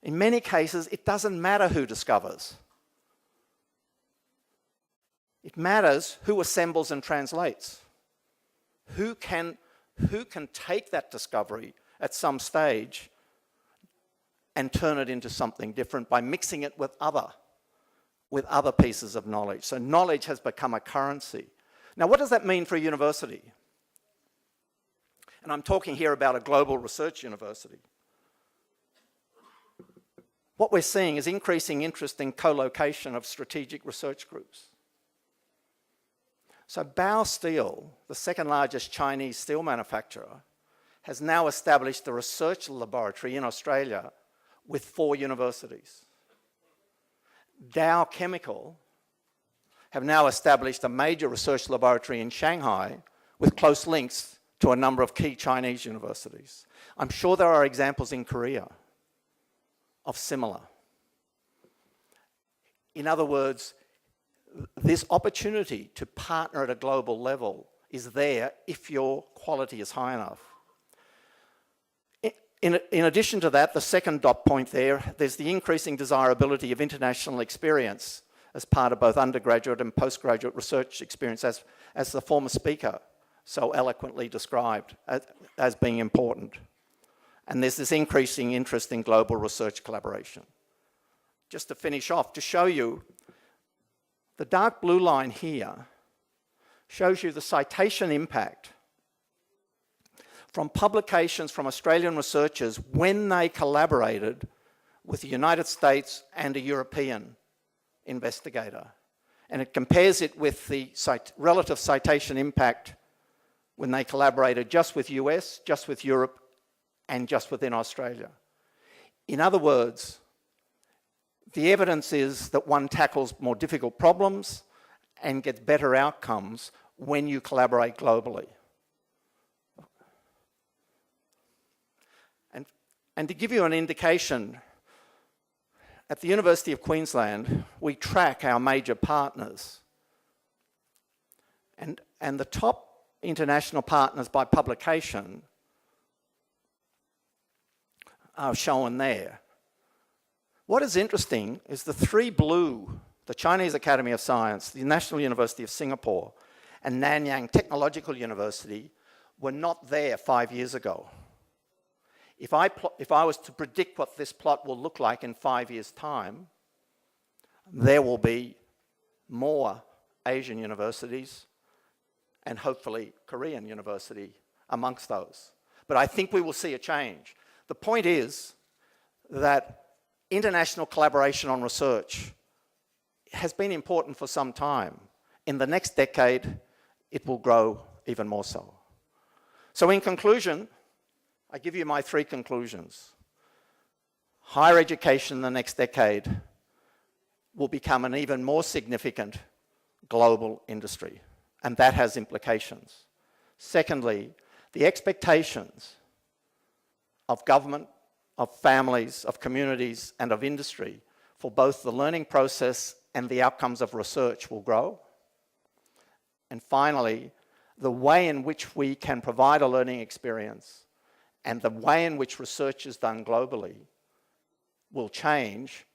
in many cases, it doesn't matter who discovers. It matters who assembles and translates. Who can take that discovery at some stage and turn it into something different by mixing it with other pieces of knowledge. So knowledge has become a currency. Now, what does that mean for a university? And I'm talking here about a global research university. What we're seeing is increasing interest in co-location of strategic research groups. So Bao Steel, the second largest Chinese steel manufacturer, has now established a research laboratory in Australia with 4 universities. Dow Chemical have now established a major research laboratory in Shanghai with close links to a number of key Chinese universities. I'm sure there are examples in Korea of similar. In other words, this opportunity to partner at a global level is there if your quality is high enough. In addition to that, the second dot point there's the increasing desirability of international experience as part of both undergraduate and postgraduate research experience, as the former speaker so eloquently described as being important. And there's this increasing interest in global research collaboration. Just to finish off, to show you, the dark blue line here shows you the citation impact from publications from Australian researchers when they collaborated with the United States and a European investigator. And it compares it with the relative citation impact when they collaborated just with US, just with Europe, and just within Australia. In other words, the evidence is that one tackles more difficult problems and gets better outcomes when you collaborate globally. And to give you an indication, at the University of Queensland, we track our major partners. And the top international partners by publication are shown there. What is interesting is the 3 blue, the Chinese Academy of Science, the National University of Singapore, and Nanyang Technological University were not there 5 years ago. If I was to predict what this plot will look like in 5 years' time, there will be more Asian universities and hopefully Korean university amongst those. But I think we will see a change. The point is that international collaboration on research has been important for some time. In the next decade, it will grow even more so. So in conclusion, I give you my 3 conclusions. Higher education in the next decade will become an even more significant global industry, and that has implications. Secondly, the expectations of government, of families, of communities, and of industry for both the learning process and the outcomes of research will grow. And finally, the way in which we can provide a learning experience and the way in which research is done globally will change,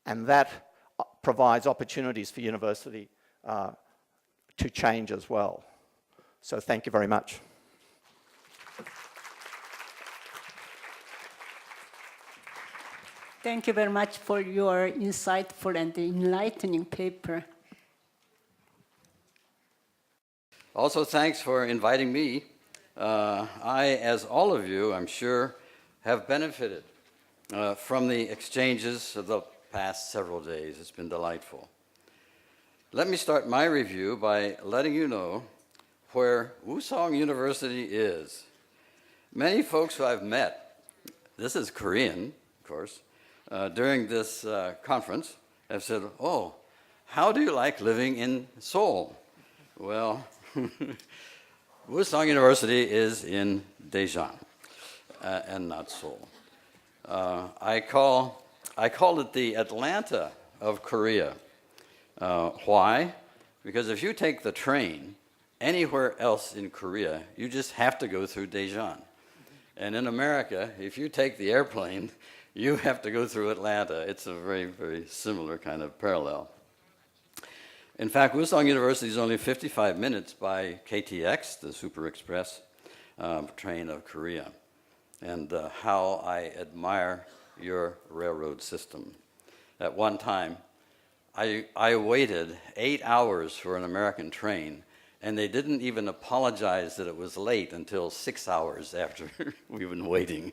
and that provides opportunities for university to change as well. So thank you very much. Thank you very much for your insightful and enlightening paper. Also, thanks for inviting me. I, as all of you, I'm sure, have benefited from the exchanges of the past several days. It's been delightful. Let me start my review by letting you know where Wusong University is. Many folks who I've met, this is Korean, of course, during this conference have said, "Oh, how do you like living in Seoul?" Well, Wusong University is in Daejeon and not Seoul. I call it the Atlanta of Korea. Why? Because if you take the train anywhere else in Korea, you just have to go through Daejeon. And in America, if you take the airplane, you have to go through Atlanta. It's a very, very similar kind of parallel. In fact, Wusong University is only 55 minutes by KTX, the Super Express train of Korea. And how I admire your railroad system. At one time, I waited 8 hours for an American train, and they didn't even apologize that it was late until 6 hours after we've been waiting.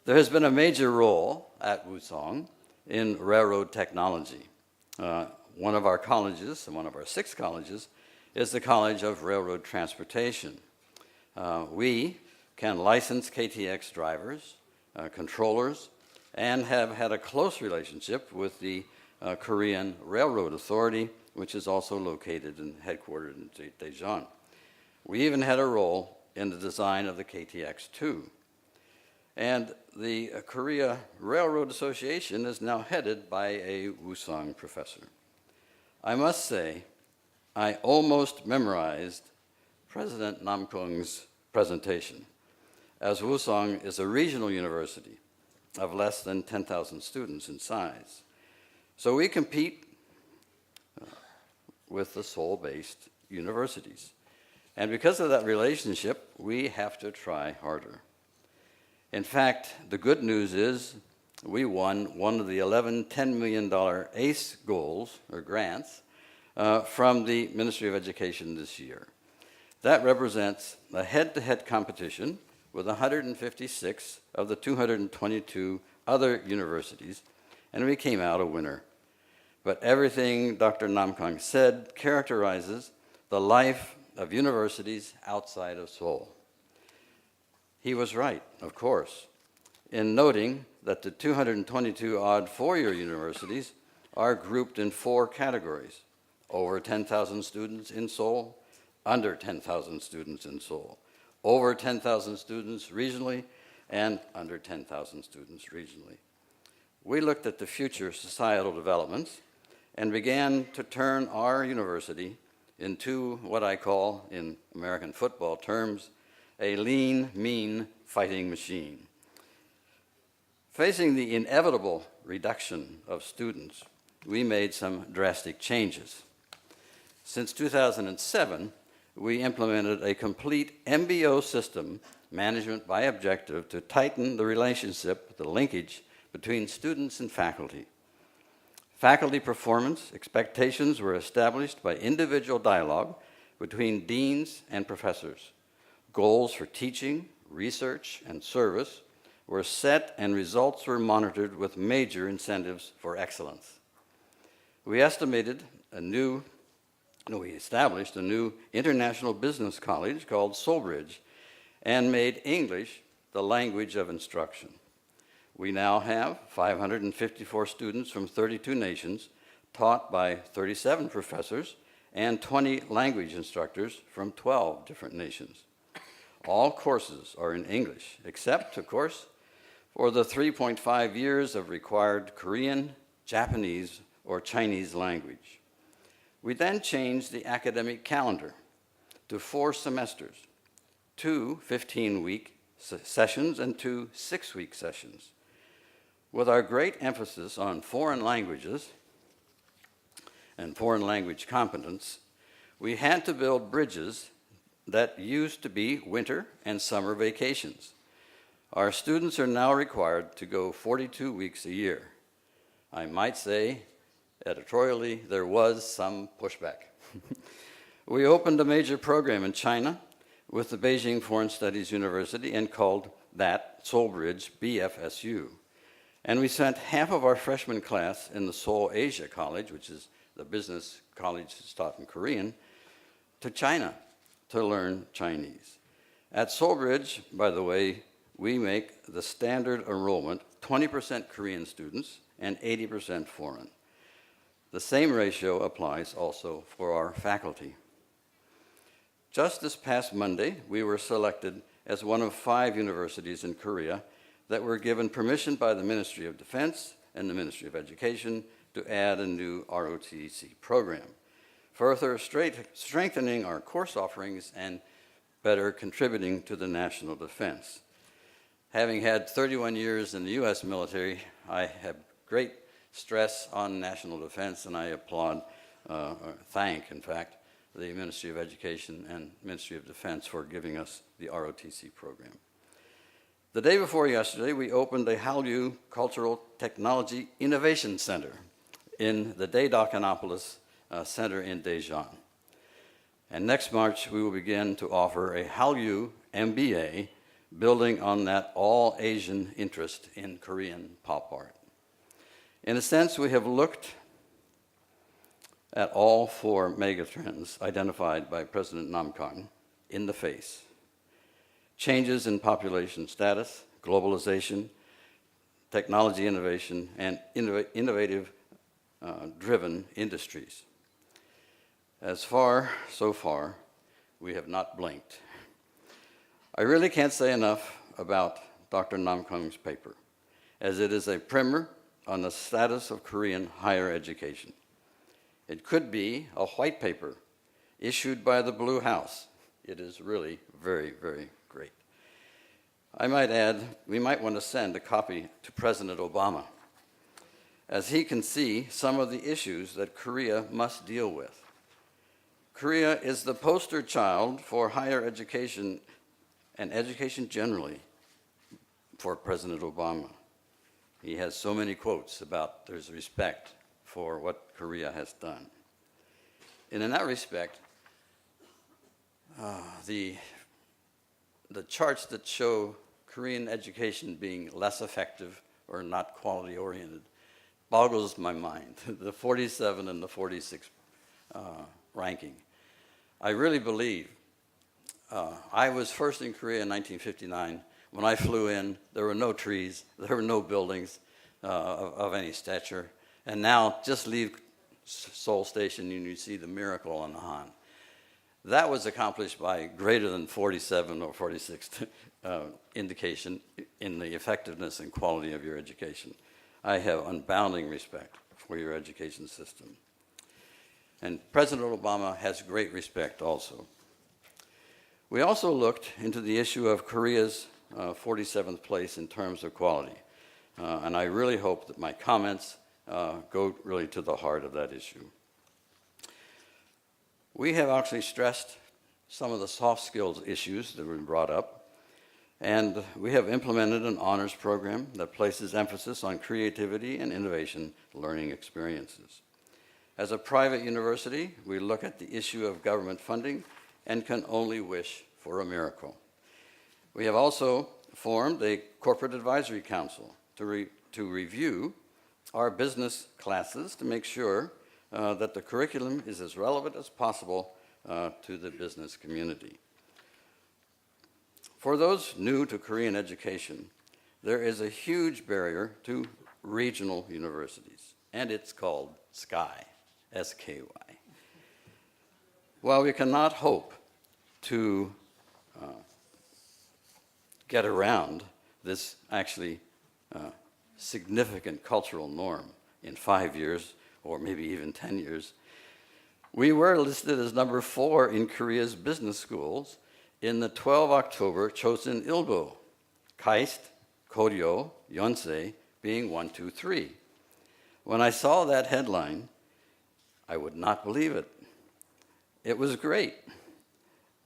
There has been a major role at Wusong in railroad technology. One of our colleges, and one of our 6 colleges, is the College of Railroad Transportation. We can license KTX drivers, controllers, and have had a close relationship with the Korean Railroad Authority, which is also located and headquartered in Daejeon. We even had a role in the design of the KTX-2. And the Korea Railroad Association is now headed by a Wusong professor. I must say, I almost memorized President Namkong's presentation, as Wusong is a regional university of less than 10,000 students in size. So we compete with the Seoul-based universities. And because of that relationship, we have to try harder. In fact, the good news is we won one of the 11 $10 million ACE goals, or grants, from the Ministry of Education this year. That represents a head-to-head competition with 156 of the 222 other universities, and we came out a winner. But everything Dr. Namkong said characterizes the life of universities outside of Seoul. He was right, of course, in noting that the 222-odd four-year universities are grouped in 4 categories: over 10,000 students in Seoul, under 10,000 students in Seoul, over 10,000 students regionally, and under 10,000 students regionally. We looked at the future societal developments and began to turn our university into what I call, in American football terms, a lean, mean fighting machine. Facing the inevitable reduction of students, we made some drastic changes. Since 2007, we implemented a complete MBO system, management by objective, to tighten the relationship, the linkage between students and faculty. Faculty performance expectations were established by individual dialogue between deans and professors. Goals for teaching, research, and service were set, and results were monitored with major incentives for excellence. We established a new international business college called Soulbridge and made English the language of instruction. We now have 554 students from 32 nations, taught by 37 professors and 20 language instructors from 12 different nations. All courses are in English, except, of course, for the 3.5 years of required Korean, Japanese, or Chinese language. We then changed the academic calendar to 4 semesters, 2 15-week sessions and 2 6-week sessions. With our great emphasis on foreign languages and foreign language competence, we had to build bridges that used to be winter and summer vacations. Our students are now required to go 42 weeks a year. I might say, editorially, there was some pushback. We opened a major program in China with the Beijing Foreign Studies University and called that Soulbridge BFSU. And we sent half of our freshman class in the Seoul Asia College, which is the business college that's taught in Korean, to China to learn Chinese. At Soulbridge, by the way, we make the standard enrollment 20% Korean students and 80% foreign. The same ratio applies also for our faculty. Just this past Monday, we were selected as one of 5 universities in Korea that were given permission by the Ministry of Defense and the Ministry of Education to add a new ROTC program, further strengthening our course offerings and better contributing to the national defense. Having had 31 years in the U.S. military, I have great stress on national defense, and I applaud, or thank, in fact, the Ministry of Education and Ministry of Defense for giving us the ROTC program. The day before yesterday, we opened the Hallyu Cultural Technology Innovation Center in the Daedokanopoulos Center in Daejeon. And next March, we will begin to offer a Hallyu MBA, building on that all-Asian interest in Korean pop art. In a sense, we have looked at all 4 megatrends identified by President Namkang in the face: changes in population status, globalization, technology innovation, and innovative-driven industries. So far, we have not blinked. I really can't say enough about Dr. Namkang's paper, as it is a primer on the status of Korean higher education. It could be a white paper issued by the Blue House. It is really very, very great. I might add, we might want to send a copy to President Obama, as he can see some of the issues that Korea must deal with. Korea is the poster child for higher education and education generally for President Obama. He has so many quotes about there's respect for what Korea has done. And in that respect, the charts that show Korean education being less effective or not quality-oriented boggles my mind, the 47 and the 46 ranking. I really believe, I was first in Korea in 1959. When I flew in, there were no trees, there were no buildings of any stature. And now, just leave Seoul Station and you see the miracle on the Han. That was accomplished by greater than 47 or 46 indication in the effectiveness and quality of your education. I have unbounding respect for your education system. And President Obama has great respect also. We also looked into the issue of Korea's 47th place in terms of quality. And I really hope that my comments go really to the heart of that issue. We have actually stressed some of the soft skills issues that were brought up, and we have implemented an honors program that places emphasis on creativity and innovation learning experiences. As a private university, we look at the issue of government funding and can only wish for a miracle. We have also formed a corporate advisory council to review our business classes to make sure that the curriculum is as relevant as possible to the business community. For those new to Korean education, there is a huge barrier to regional universities, and it's called SKY, S-K-Y. While we cannot hope to get around this actually significant cultural norm in 5 years, or maybe even 10 years, we were listed as number 4 in Korea's business schools in the 12 October Chosun Ilbo, KAIST, Koryo, Yonsei being 1, 2, 3. When I saw that headline, I would not believe it. It was great,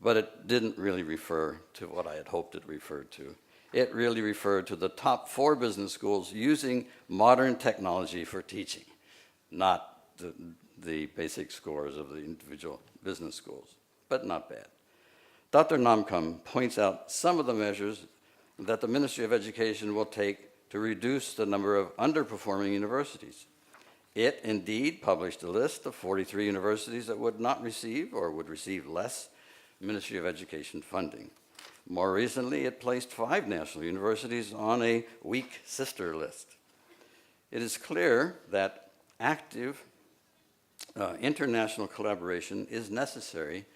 but it didn't really refer to what I had hoped it referred to. It really referred to the top 4 business schools using modern technology for teaching, not the basic scores of the individual business schools, but not bad. Dr. Namkang points out some of the measures that the Ministry of Education will take to reduce the number of underperforming universities. It indeed published a list of 43 universities that would not receive or would receive less Ministry of Education funding. More recently, it placed 5 national universities on a weak sister list. It is clear that active international collaboration is necessary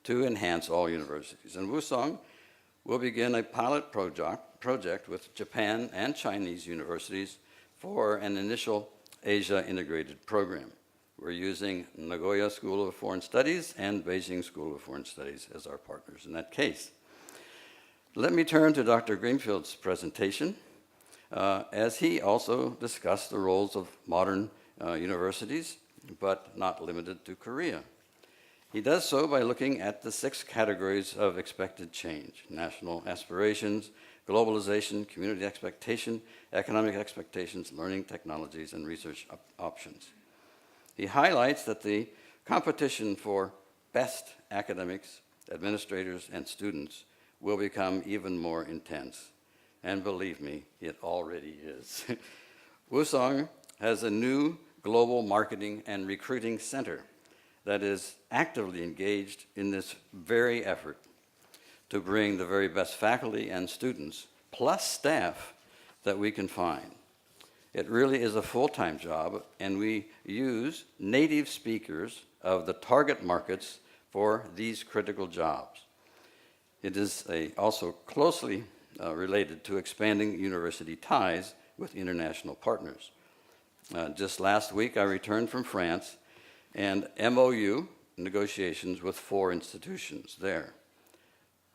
to enhance all universities. And Wusong will begin a pilot project with Japan and Chinese universities for an initial Asia integrated program. We're using Nagoya School of Foreign Studies and Beijing School of Foreign Studies as our partners in that case. Let me turn to Dr. Greenfield's presentation, as he also discussed the roles of modern universities, but not limited to Korea. He does so by looking at the 6 categories of expected change: national aspirations, globalization, community expectation, economic expectations, learning technologies, and research options. He highlights that the competition for best academics, administrators, and students will become even more intense. And believe me, it already is. Wusong has a new global marketing and recruiting center that is actively engaged in this very effort to bring the very best faculty and students, plus staff, that we can find. It really is a full-time job, and we use native speakers of the target markets for these critical jobs. It is also closely related to expanding university ties with international partners. Just last week, I returned from France and MOU negotiations with 4 institutions there.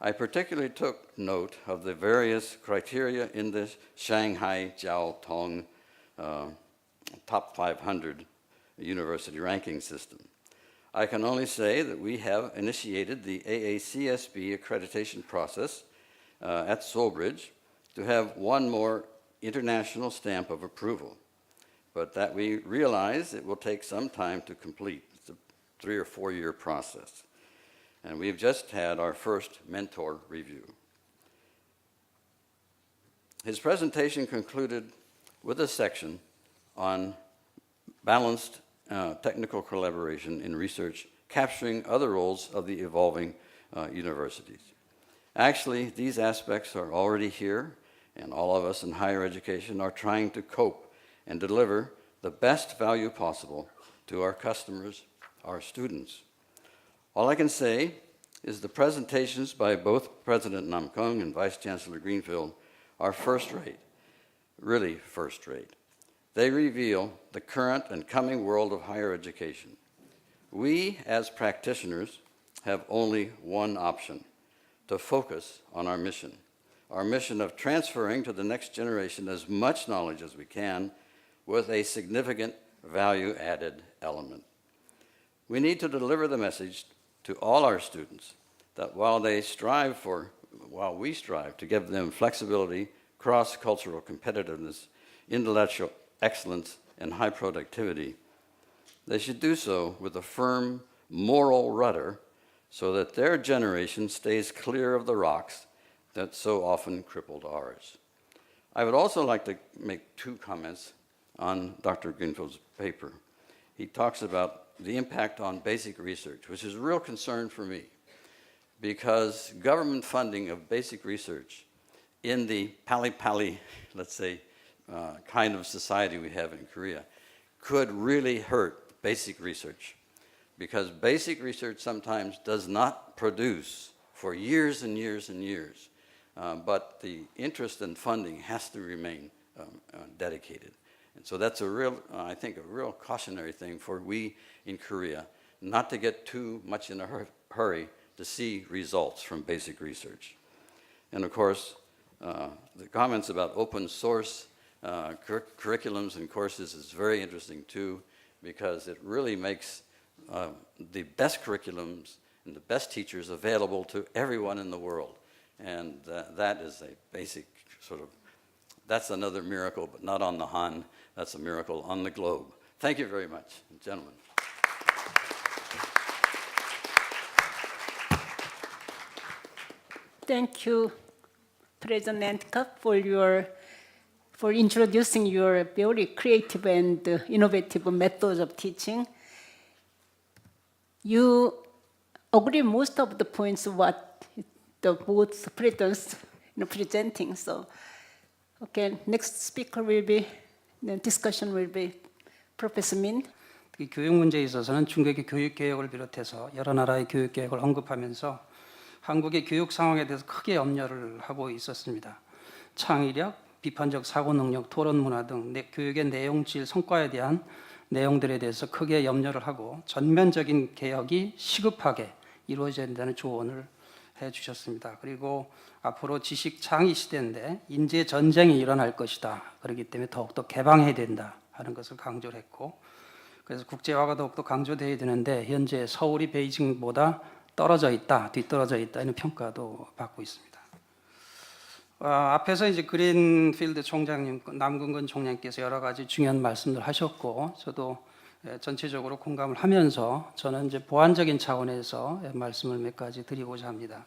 I particularly took note of the various criteria in the Shanghai Jiao Tong Top 500 university ranking system. I can only say that we have initiated the AACSB accreditation process at Solbridge to have one more international stamp of approval, but that we realize it will take some time to complete. It's a 3 or 4 year process. And we've just had our first mentor review. His presentation concluded with a section on balanced technical collaboration in research, capturing other roles of the evolving universities. Actually, these aspects are already here, and all of us in higher education are trying to cope and deliver the best value possible to our customers, our students. All I can say is the presentations by both President Nam-Kung and Vice Chancellor Greenfield are first-rate, really first-rate. They reveal the current and coming world of higher education. We, as practitioners, have only one option: to focus on our mission of transferring to the next generation as much knowledge as we can with a significant value-added element. We need to deliver the message to all our students that while we strive to give them flexibility, cross-cultural competitiveness, intellectual excellence, and high productivity, they should do so with a firm moral rudder so that their generation stays clear of the rocks that so often crippled ours. I would also like to make 2 comments on Dr. Greenfield's paper. He talks about the impact on basic research, which is a real concern for me, because government funding of basic research in the pali-pali, let's say, kind of society we have in Korea, could really hurt basic research, because basic research sometimes does not produce for years and years and years, but the interest in funding has to remain dedicated. And so that's a real, I think, a real cautionary thing for we in Korea, not to get too much in a hurry to see results from basic research. And of course, the comments about open source curriculums and courses is very interesting too, because it really makes the best curriculums and the best teachers available to everyone in the world. And that is a basic sort of, that's another miracle, but not on the Han. That's a miracle on the globe. Thank you very much, gentlemen. Thank you, President Cup, for introducing your very creative and innovative methods of teaching. You agree most of the points what the both presidents presenting. So, okay, next speaker will be, the discussion will be Professor Min. 특히 교육 문제에 있어서는 중국의 교육 개혁을 비롯해서 여러 나라의 교육 개혁을 언급하면서 한국의 교육 상황에 대해서 크게 염려를 하고 있었습니다. 창의력, 비판적 사고 능력, 토론 문화 등 교육의 내용, 질, 성과에 대한 내용들에 대해서 크게 염려를 하고 전면적인 개혁이 시급하게 이루어져야 된다는 조언을 해주셨습니다. 그리고 앞으로 지식 창의 시대인데 인재 전쟁이 일어날 것이다. 그렇기 때문에 더욱더 개방해야 된다 하는 것을 강조를 했고, 그래서 국제화가 더욱더 강조되어야 되는데 현재 서울이 베이징보다 떨어져 있다, 뒤떨어져 있다 이런 평가도 받고 있습니다. 앞에서 이제 그린필드 총장님, 남궁근 총장님께서 여러 가지 중요한 말씀들 하셨고, 저도 전체적으로 공감을 하면서 저는 이제 보완적인 차원에서 말씀을 몇 가지 드리고자 합니다.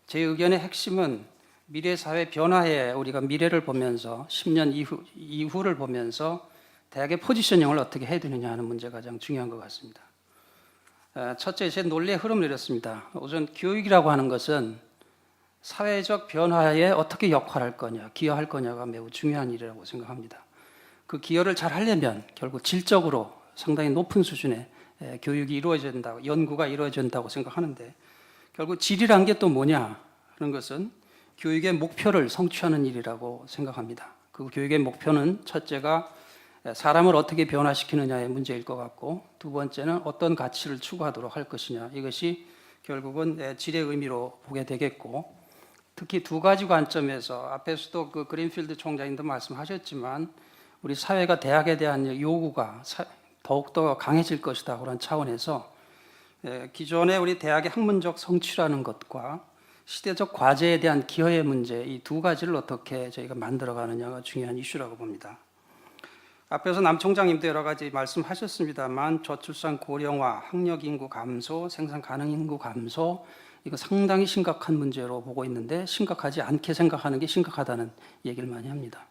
제 의견의 핵심은 미래 사회 변화에 우리가 미래를 보면서 10년 이후를 보면서 대학의 포지셔닝을 어떻게 해야 되느냐 하는 문제가 가장 중요한 것 같습니다. 첫째, 제 논리의 흐름을 이렇습니다. 우선 교육이라고 하는 것은 사회적 변화에 어떻게 역할할 거냐, 기여할 거냐가 매우 중요한 일이라고 생각합니다. 그 기여를 잘 하려면 결국 질적으로 상당히 높은 수준의 교육이 이루어져야 된다고, 연구가 이루어져야 된다고 생각하는데, 결국 질이란 게 또 뭐냐 하는 것은 교육의 목표를 성취하는 일이라고 생각합니다. 그 교육의 목표는 첫째가 사람을 어떻게 변화시키느냐의 문제일 것 같고, 두 번째는 어떤 가치를 추구하도록 할 것이냐, 이것이 결국은 질의 의미로 보게 되겠고, 특히 두 가지 관점에서 앞에서도 그 그린필드 총장님도 말씀하셨지만 우리 사회가 대학에 대한 요구가 더욱더 강해질 것이다, 그런 차원에서 기존의 우리 대학의 학문적 성취라는 것과 시대적 과제에 대한 기여의 문제, 이 두 가지를 어떻게 저희가 만들어가느냐가 중요한 이슈라고 봅니다. 앞에서 남 총장님도 여러 가지 말씀하셨습니다만 저출산 고령화, 학력 인구 감소, 생산 가능 인구 감소, 이거 상당히 심각한 문제로 보고 있는데 심각하지 않게 생각하는 게 심각하다는 얘기를 많이 합니다.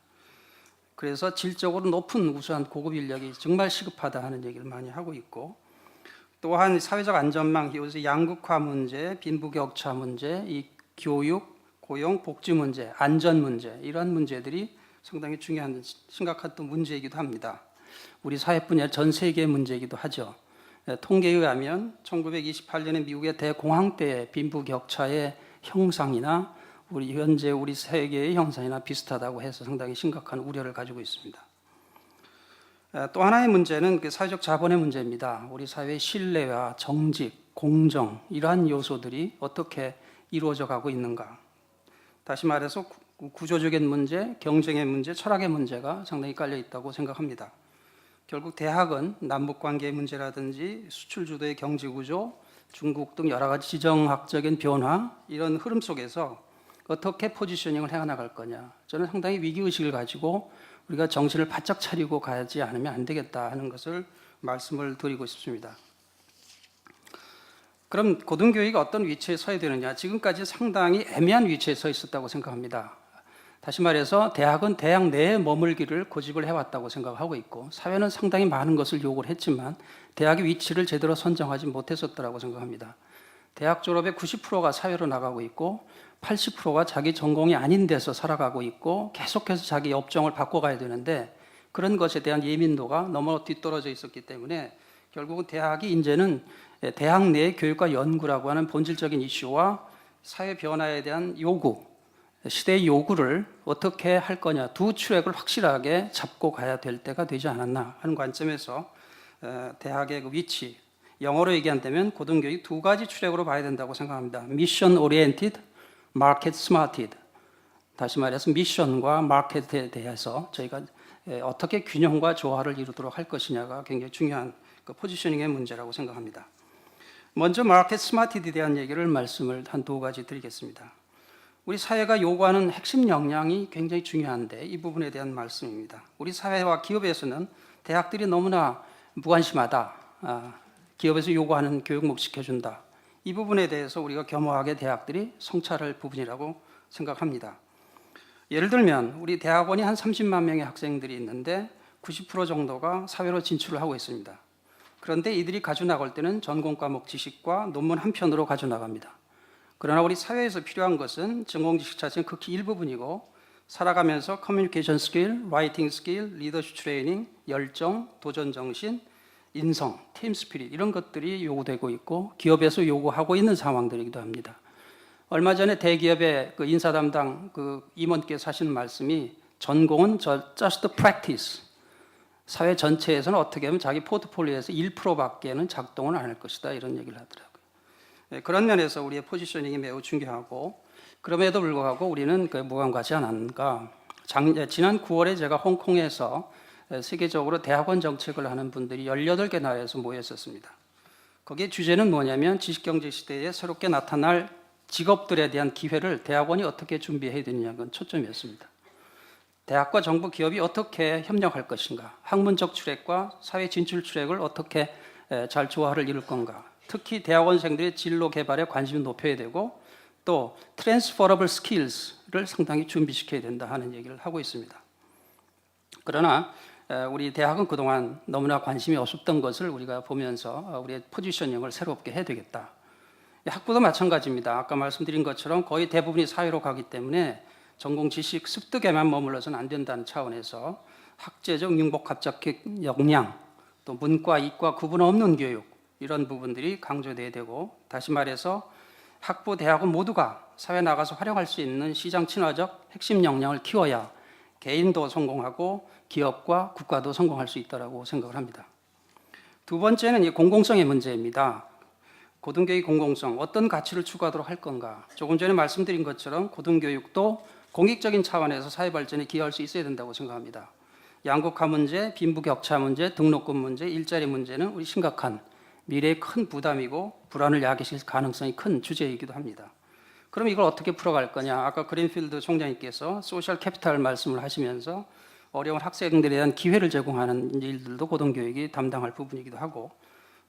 그래서 질적으로 높은 우수한 고급 인력이 정말 시급하다 하는 얘기를 많이 하고 있고, 또한 사회적 안전망, 요새 양극화 문제, 빈부격차 문제, 이 교육, 고용, 복지 문제, 안전 문제, 이러한 문제들이 상당히 중요한 심각한 또 문제이기도 합니다. 우리 사회뿐이 아니라 전 세계의 문제이기도 하죠. 통계에 의하면 1928년에 미국의 대공황 때의 빈부격차의 형상이나 현재 우리 세계의 형상이나 비슷하다고 해서 상당히 심각한 우려를 가지고 있습니다. 또 하나의 문제는 사회적 자본의 문제입니다. 우리 사회의 신뢰와 정직, 공정, 이러한 요소들이 어떻게 이루어져 가고 있는가. 다시 말해서 구조적인 문제, 경쟁의 문제, 철학의 문제가 상당히 깔려 있다고 생각합니다. 결국 대학은 남북관계의 문제라든지 수출 주도의 경제 구조, 중국 등 여러 가지 지정학적인 변화, 이런 흐름 속에서 어떻게 포지셔닝을 해나갈 거냐. 저는 상당히 위기의식을 가지고 우리가 정신을 바짝 차리고 가지 않으면 안 되겠다 하는 것을 말씀을 드리고 싶습니다. 그럼 고등교육이 어떤 위치에 서야 되느냐. 지금까지 상당히 애매한 위치에 서 있었다고 생각합니다. 다시 말해서 대학은 대학 내에 머물기를 고집을 해왔다고 생각하고 있고, 사회는 상당히 많은 것을 요구를 했지만 대학의 위치를 제대로 선정하지 못했었다고 생각합니다. 대학 졸업의 90%가 사회로 나가고 있고 80%가 자기 전공이 아닌 데서 살아가고 있고 계속해서 자기 업종을 바꿔가야 되는데, 그런 것에 대한 예민도가 너무 뒤떨어져 있었기 때문에 결국은 대학이 이제는 대학 내의 교육과 연구라고 하는 본질적인 이슈와 사회 변화에 대한 요구, 시대의 요구를 어떻게 할 거냐, 두 트랙을 확실하게 잡고 가야 될 때가 되지 않았나 하는 관점에서 대학의 그 위치, 영어로 얘기한다면 고등교육 두 가지 트랙으로 봐야 된다고 생각합니다. 미션 오리엔티드, 마켓 스마티드. 다시 말해서 미션과 마켓에 대해서 저희가 어떻게 균형과 조화를 이루도록 할 것이냐가 굉장히 중요한 그 포지셔닝의 문제라고 생각합니다. 먼저 마켓 스마티드에 대한 얘기를 말씀을 한 두 가지 드리겠습니다. 우리 사회가 요구하는 핵심 역량이 굉장히 중요한데 이 부분에 대한 말씀입니다. 우리 사회와 기업에서는 대학들이 너무나 무관심하다, 기업에서 요구하는 교육목 시켜준다, 이 부분에 대해서 우리가 겸허하게 대학들이 성찰할 부분이라고 생각합니다. 예를 들면 우리 대학원이 한 30만 명의 학생들이 있는데 90% 정도가 사회로 진출을 하고 있습니다. 그런데 이들이 가져나갈 때는 전공 과목 지식과 논문 한 편으로 가져나갑니다. 그러나 우리 사회에서 필요한 것은 전공 지식 자체는 극히 일부분이고, 살아가면서 커뮤니케이션 스킬, 라이팅 스킬, 리더십 트레이닝, 열정, 도전 정신, 인성, 팀 스피릿 이런 것들이 요구되고 있고 기업에서 요구하고 있는 상황들이기도 합니다. 얼마 전에 대기업의 그 인사 담당 그 임원께서 하시는 말씀이 전공은 just practice. 사회 전체에서는 어떻게 하면 자기 포트폴리오에서 1%밖에는 작동을 안 할 것이다 이런 얘기를 하더라고요. 네, 그런 면에서 우리의 포지셔닝이 매우 중요하고 그럼에도 불구하고 우리는 무감가지 않았는가. 지난 9월에 제가 홍콩에서 세계적으로 대학원 정책을 하는 분들이 18개 나라에서 모였었습니다. 거기에 주제는 뭐냐면 지식경제 시대에 새롭게 나타날 직업들에 대한 기회를 대학원이 어떻게 준비해야 되느냐가 초점이었습니다. 대학과 정부 기업이 어떻게 협력할 것인가, 학문적 출액과 사회 진출 출액을 어떻게 잘 조화를 이룰 건가, 특히 대학원생들의 진로 개발에 관심을 높여야 되고 또 트랜스퍼러블 스킬스를 상당히 준비시켜야 된다 하는 얘기를 하고 있습니다. 그러나 우리 대학은 그동안 너무나 관심이 없었던 것을 우리가 보면서 우리의 포지셔닝을 새롭게 해야 되겠다. 학부도 마찬가지입니다. 아까 말씀드린 것처럼 거의 대부분이 사회로 가기 때문에 전공 지식 습득에만 머물러서는 안 된다는 차원에서 학제적 융복합적 역량, 또 문과, 이과 구분 없는 교육 이런 부분들이 강조돼야 되고 다시 말해서 학부, 대학은 모두가 사회 나가서 활용할 수 있는 시장 친화적 핵심 역량을 키워야 개인도 성공하고 기업과 국가도 성공할 수 있다고 생각을 합니다. 두 번째는 이 공공성의 문제입니다. 고등교육 공공성, 어떤 가치를 추구하도록 할 건가. 조금 전에 말씀드린 것처럼 고등교육도 공익적인 차원에서 사회 발전에 기여할 수 있어야 된다고 생각합니다. 양극화 문제, 빈부격차 문제, 등록금 문제, 일자리 문제는 우리 심각한 미래의 큰 부담이고 불안을 야기시킬 가능성이 큰 주제이기도 합니다. 그럼 이걸 어떻게 풀어갈 거냐. 아까 그린필드 총장님께서 소셜 캐피탈 말씀을 하시면서 어려운 학생들에 대한 기회를 제공하는 일들도 고등교육이 담당할 부분이기도 하고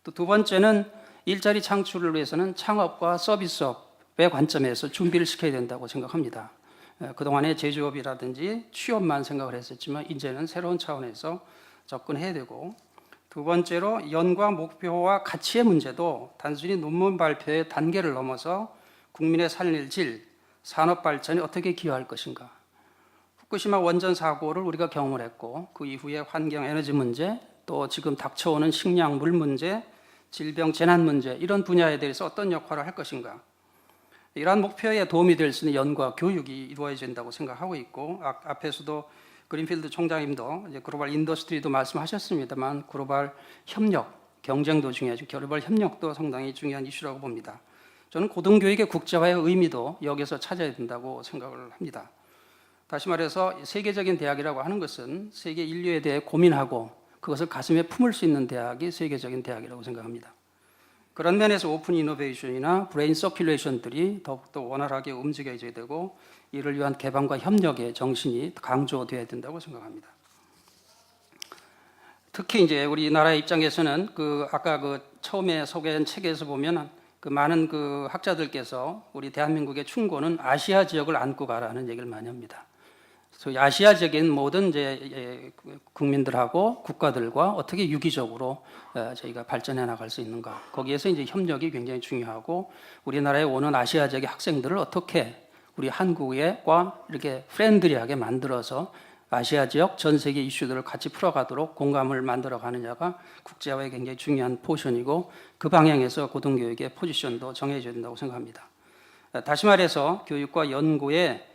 또 두 번째는 일자리 창출을 위해서는 창업과 서비스업의 관점에서 준비를 시켜야 된다고 생각합니다. 그동안에 제조업이라든지 취업만 생각을 했었지만 이제는 새로운 차원에서 접근해야 되고 두 번째로 연구와 목표와 가치의 문제도 단순히 논문 발표의 단계를 넘어서 국민의 살릴 질, 산업 발전에 어떻게 기여할 것인가. 후쿠시마 원전 사고를 우리가 경험을 했고 그 이후에 환경 에너지 문제 또 지금 닥쳐오는 식량 물 문제, 질병 재난 문제 이런 분야에 대해서 어떤 역할을 할 것인가. 이러한 목표에 도움이 될 수 있는 연구와 교육이 이루어져야 된다고 생각하고 있고 앞에서도 그린필드 총장님도 이제 글로벌 인더스트리도 말씀하셨습니다만 글로벌 협력, 경쟁도 중요하죠. 글로벌 협력도 상당히 중요한 이슈라고 봅니다. 저는 고등교육의 국제화의 의미도 여기서 찾아야 된다고 생각을 합니다. 다시 말해서 세계적인 대학이라고 하는 것은 세계 인류에 대해 고민하고 그것을 가슴에 품을 수 있는 대학이 세계적인 대학이라고 생각합니다. 그런 면에서 오픈 이노베이션이나 브레인 서큘레이션들이 더욱더 원활하게 움직여져야 되고 이를 위한 개방과 협력의 정신이 강조되어야 된다고 생각합니다. 특히 이제 우리나라의 입장에서는 아까 처음에 소개한 책에서 보면 많은 학자들께서 우리 대한민국의 충고는 아시아 지역을 안고 가라는 얘기를 많이 합니다. 그래서 아시아적인 모든 이제 국민들하고 국가들과 어떻게 유기적으로 저희가 발전해 나갈 수 있는가. 거기에서 이제 협력이 굉장히 중요하고 우리나라에 오는 아시아 지역의 학생들을 어떻게 우리 한국과 이렇게 프렌들리하게 만들어서 아시아 지역 전 세계 이슈들을 같이 풀어가도록 공감을 만들어 가느냐가 국제화의 굉장히 중요한 포션이고 그 방향에서 고등교육의 포지션도 정해져야 된다고 생각합니다. 다시 말해서 교육과 연구의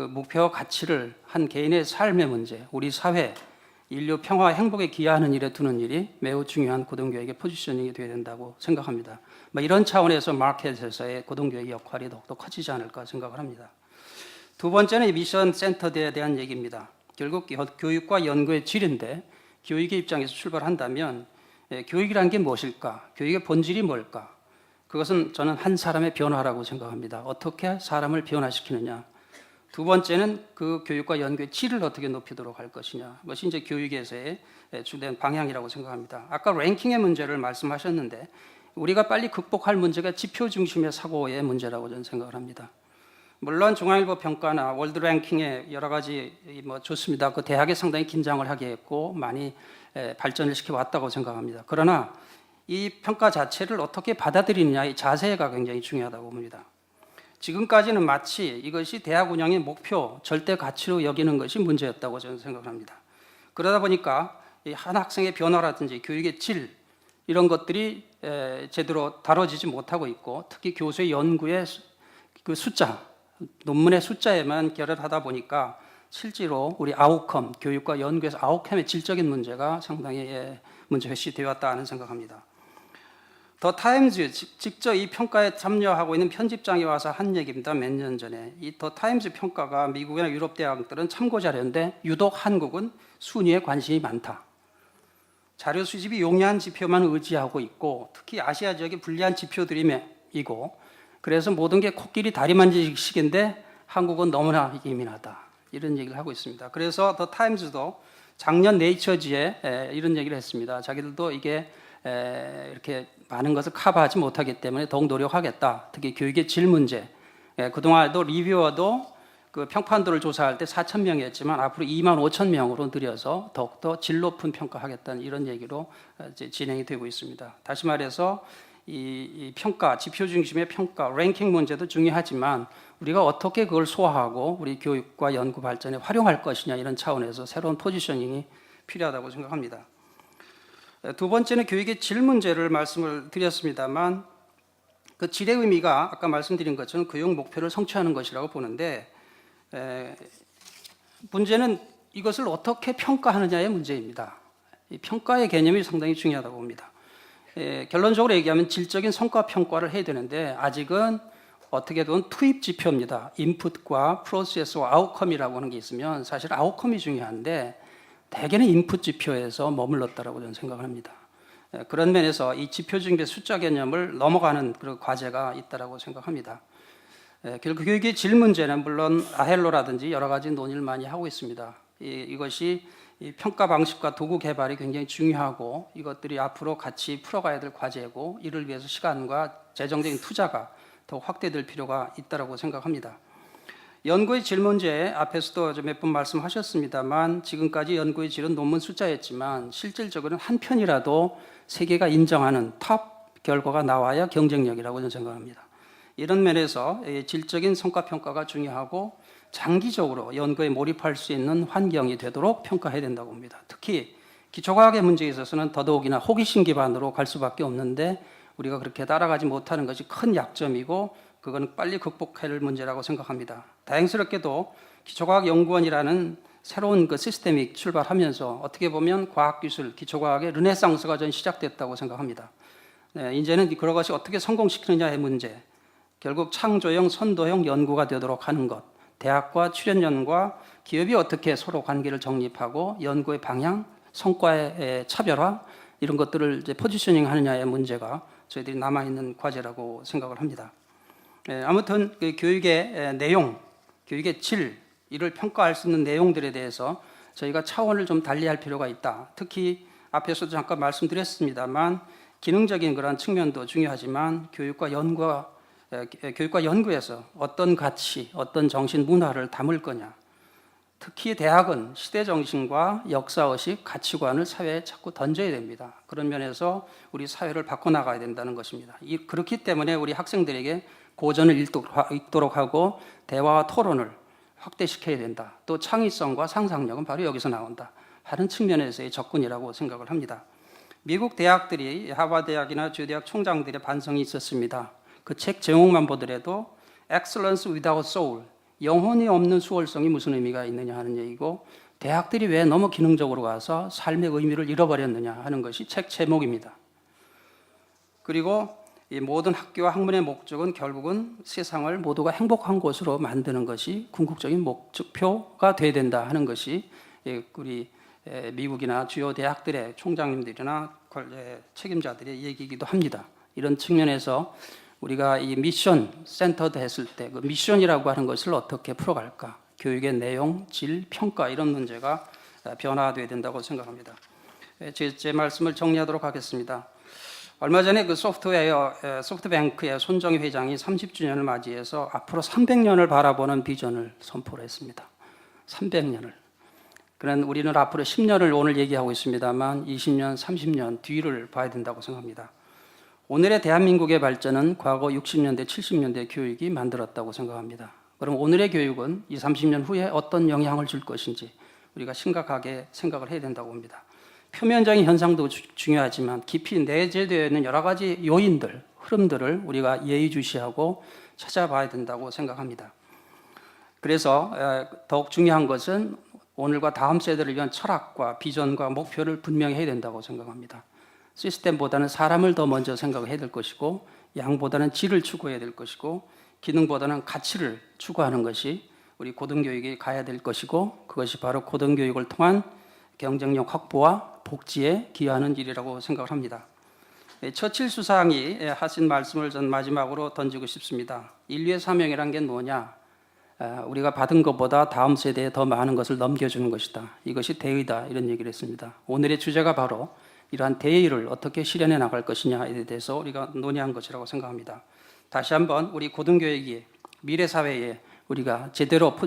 목표와 가치를 한 개인의 삶의 문제, 우리 사회, 인류 평화 행복에 기여하는 일에 두는 일이 매우 중요한 고등교육의 포지셔닝이 되어야 된다고 생각합니다. 이런 차원에서 마켓에서의 고등교육의 역할이 더욱더 커지지 않을까 생각을 합니다. 두 번째는 미션 센터에 대한 얘기입니다. 결국 교육과 연구의 질인데 교육의 입장에서 출발한다면 교육이란 게 무엇일까? 교육의 본질이 뭘까? 그것은 저는 한 사람의 변화라고 생각합니다. 어떻게 사람을 변화시키느냐? 두 번째는 그 교육과 연구의 질을 어떻게 높이도록 할 것이냐. 그것이 이제 교육에서의 주된 방향이라고 생각합니다. 아까 랭킹의 문제를 말씀하셨는데 우리가 빨리 극복할 문제가 지표 중심의 사고의 문제라고 저는 생각을 합니다. 물론 중앙일보 평가나 월드 랭킹에 여러 가지 좋습니다. 그 대학에 상당히 긴장을 하게 했고 많이 발전을 시켜왔다고 생각합니다. 그러나 이 평가 자체를 어떻게 받아들이느냐의 자세가 굉장히 중요하다고 봅니다. 지금까지는 마치 이것이 대학 운영의 목표, 절대 가치로 여기는 것이 문제였다고 저는 생각을 합니다. 그러다 보니까 한 학생의 변화라든지 교육의 질, 이런 것들이 제대로 다뤄지지 못하고 있고 특히 교수의 연구의 그 숫자, 논문의 숫자에만 결혈하다 보니까 실제로 우리 아웃컴, 교육과 연구에서 아웃컴의 질적인 문제가 상당히 문제회시 되어 왔다 하는 생각합니다. 더 타임즈, 직접 이 평가에 참여하고 있는 편집장이 와서 한 얘기입니다. 몇 년 전에. 이 더 타임즈 평가가 미국이나 유럽 대학들은 참고 자료인데 유독 한국은 순위에 관심이 많다. 자료 수집이 용이한 지표만 의지하고 있고 특히 아시아 지역이 불리한 지표들이고 그래서 모든 게 코끼리 다리 만지기식인데 한국은 너무나 예민하다. 이런 얘기를 하고 있습니다. 그래서 더 타임즈도 작년 네이처지에 이런 얘기를 했습니다. 자기들도 이게 이렇게 많은 것을 커버하지 못하기 때문에 더욱 노력하겠다. 특히 교육의 질 문제. 그동안에도 리뷰어도 그 평판도를 조사할 때 4,000명이었지만 앞으로 25,000명으로 늘려서 더욱더 질 높은 평가하겠다는 이런 얘기로 이제 진행이 되고 있습니다. 다시 말해서 이 평가, 지표 중심의 평가, 랭킹 문제도 중요하지만 우리가 어떻게 그걸 소화하고 우리 교육과 연구 발전에 활용할 것이냐 이런 차원에서 새로운 포지셔닝이 필요하다고 생각합니다. 두 번째는 교육의 질 문제를 말씀을 드렸습니다만 그 질의 의미가 아까 말씀드린 것처럼 교육 목표를 성취하는 것이라고 보는데 문제는 이것을 어떻게 평가하느냐의 문제입니다. 이 평가의 개념이 상당히 중요하다고 봅니다. 결론적으로 얘기하면 질적인 성과 평가를 해야 되는데 아직은 어떻게든 투입 지표입니다. 인풋과 프로세스와 아웃컴이라고 하는 게 있으면 사실 아웃컴이 중요한데 대개는 인풋 지표에서 머물렀다라고 저는 생각을 합니다. 그런 면에서 이 지표 중의 숫자 개념을 넘어가는 그런 과제가 있다라고 생각합니다. 결국 교육의 질 문제는 물론 아헬로라든지 여러 가지 논의를 많이 하고 있습니다. 이것이 이 평가 방식과 도구 개발이 굉장히 중요하고 이것들이 앞으로 같이 풀어가야 될 과제고 이를 위해서 시간과 재정적인 투자가 더 확대될 필요가 있다고 생각합니다. 연구의 질 문제 앞에서도 몇 번 말씀하셨습니다만 지금까지 연구의 질은 논문 숫자였지만 실질적으로는 한 편이라도 세계가 인정하는 탑 결과가 나와야 경쟁력이라고 저는 생각합니다. 이런 면에서 질적인 성과평가가 중요하고 장기적으로 연구에 몰입할 수 있는 환경이 되도록 평가해야 된다고 봅니다. 특히 기초과학의 문제에 있어서는 더더욱이나 호기심 기반으로 갈 수밖에 없는데 우리가 그렇게 따라가지 못하는 것이 큰 약점이고 그건 빨리 극복해야 할 문제라고 생각합니다. 다행스럽게도 기초과학연구원이라는 새로운 그 시스템이 출발하면서 어떻게 보면 과학기술, 기초과학의 르네상스가 전 시작됐다고 생각합니다. 이제는 그런 것이 어떻게 성공시키느냐의 문제, 결국 창조형, 선도형 연구가 되도록 하는 것, 대학과 출연연과 기업이 어떻게 서로 관계를 정립하고 연구의 방향, 성과의 차별화 이런 것들을 이제 포지셔닝 하느냐의 문제가 저희들이 남아있는 과제라고 생각을 합니다. 아무튼 그 교육의 내용, 교육의 질, 이를 평가할 수 있는 내용들에 대해서 저희가 차원을 좀 달리할 필요가 있다. 특히 앞에서도 잠깐 말씀드렸습니다만 기능적인 그런 측면도 중요하지만 교육과 연구에서 어떤 가치, 어떤 정신, 문화를 담을 거냐. 특히 대학은 시대 정신과 역사의식, 가치관을 사회에 자꾸 던져야 됩니다. 그런 면에서 우리 사회를 바꿔나가야 된다는 것입니다. 그렇기 때문에 우리 학생들에게 고전을 읽도록 하고 대화와 토론을 확대시켜야 된다. 또 창의성과 상상력은 바로 여기서 나온다 하는 측면에서의 접근이라고 생각을 합니다. 미국 대학들이 하버드대학이나 주요 대학 총장들의 반성이 있었습니다. 그 책 제목만 보더라도 Excellence without soul, 영혼이 없는 수월성이 무슨 의미가 있느냐 하는 얘기고 대학들이 왜 너무 기능적으로 가서 삶의 의미를 잃어버렸느냐 하는 것이 책 제목입니다. 그리고 이 모든 학교와 학문의 목적은 결국은 세상을 모두가 행복한 곳으로 만드는 것이 궁극적인 목표가 돼야 된다 하는 것이 우리 미국이나 주요 대학들의 총장님들이나 책임자들의 얘기이기도 합니다. 이런 측면에서 우리가 이 미션 센터드 했을 때 그 미션이라고 하는 것을 어떻게 풀어갈까? 교육의 내용, 질, 평가 이런 문제가 변화되어야 된다고 생각합니다. 제 말씀을 정리하도록 하겠습니다. 얼마 전에 그 소프트뱅크의 손정희 회장이 30주년을 맞이해서 앞으로 300년을 바라보는 비전을 선포를 했습니다. 300년을. 그런 우리는 앞으로 10년을 오늘 얘기하고 있습니다만 20년, 30년 뒤를 봐야 된다고 생각합니다. 오늘의 대한민국의 발전은 과거 60년대, 70년대 교육이 만들었다고 생각합니다. 그럼 오늘의 교육은 20, 30년 후에 어떤 영향을 줄 것인지 우리가 심각하게 생각을 해야 된다고 봅니다. 표면적인 현상도 중요하지만 깊이 내재되어 있는 여러 가지 요인들, 흐름들을 우리가 예의주시하고 찾아봐야 된다고 생각합니다. 그래서 더욱 중요한 것은 오늘과 다음 세대를 위한 철학과 비전과 목표를 분명히 해야 된다고 생각합니다. 시스템보다는 사람을 더 먼저 생각해야 될 것이고 양보다는 질을 추구해야 될 것이고 기능보다는 가치를 추구하는 것이 우리 고등교육에 가야 될 것이고 그것이 바로 고등교육을 통한 경쟁력 확보와 복지에 기여하는 일이라고 생각을 합니다. 처칠 수상이 하신 말씀을 전 마지막으로 던지고 싶습니다. 인류의 사명이란 게 뭐냐? 우리가 받은 것보다 다음 세대에 더 많은 것을 넘겨주는 것이다. 이것이 대의다. 이런 얘기를 했습니다. 오늘의 주제가 바로 이러한 대의를 어떻게 실현해 나갈 것이냐에 대해서 우리가 논의한 것이라고 생각합니다. 다시 한번 우리 고등교육이 미래 사회에 우리가 제대로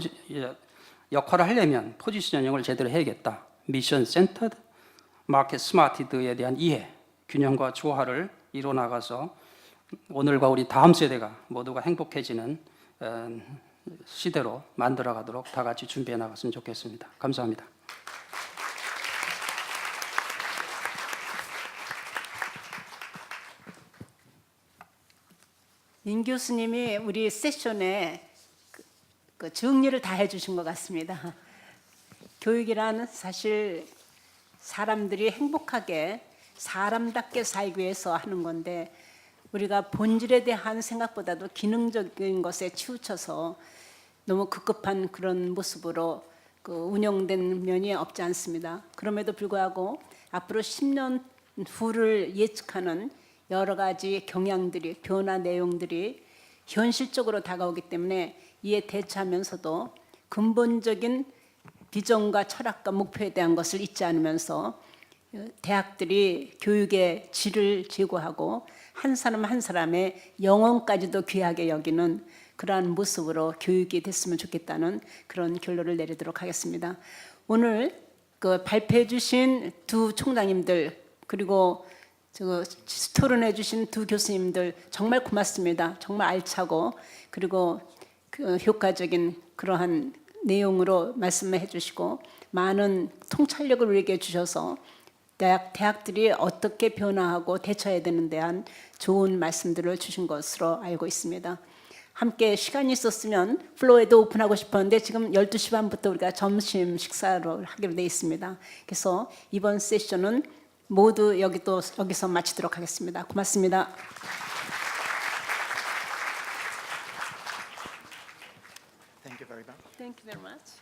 역할을 하려면 포지셔닝을 제대로 해야겠다. 미션 센터드, 마켓 스마티드에 대한 이해, 균형과 조화를 이뤄 나가서 오늘과 우리 다음 세대가 모두가 행복해지는 시대로 만들어 가도록 다 같이 준비해 나갔으면 좋겠습니다. 감사합니다. 임 교수님이 우리 세션에 그 정리를 다 해주신 것 같습니다. 교육이란 사실 사람들이 행복하게 사람답게 살기 위해서 하는 건데 우리가 본질에 대한 생각보다도 기능적인 것에 치우쳐서 너무 급급한 그런 모습으로 운영된 면이 없지 않습니다. 그럼에도 불구하고 앞으로 10년 후를 예측하는 여러 가지 경향들이, 변화 내용들이 현실적으로 다가오기 때문에 이에 대처하면서도 근본적인 비전과 철학과 목표에 대한 것을 잊지 않으면서 대학들이 교육의 질을 제고하고 한 사람 한 사람의 영혼까지도 귀하게 여기는 그러한 모습으로 교육이 됐으면 좋겠다는 그런 결론을 내리도록 하겠습니다. 오늘 발표해 주신 두 총장님들 그리고 토론해 주신 두 교수님들 정말 고맙습니다. 정말 알차고 그리고 효과적인 그러한 내용으로 말씀해 주시고 많은 통찰력을 우리에게 주셔서 대학들이 어떻게 변화하고 대처해야 되는 데 대한 좋은 말씀들을 주신 것으로 알고 있습니다. 함께 시간이 있었으면 플로어에도 오픈하고 싶었는데 지금 12시 반부터 우리가 점심 식사를 하기로 되어 있습니다. 그래서 이번 세션은 모두 여기서 마치도록 하겠습니다. 고맙습니다. Thank you very much. Thank you very much.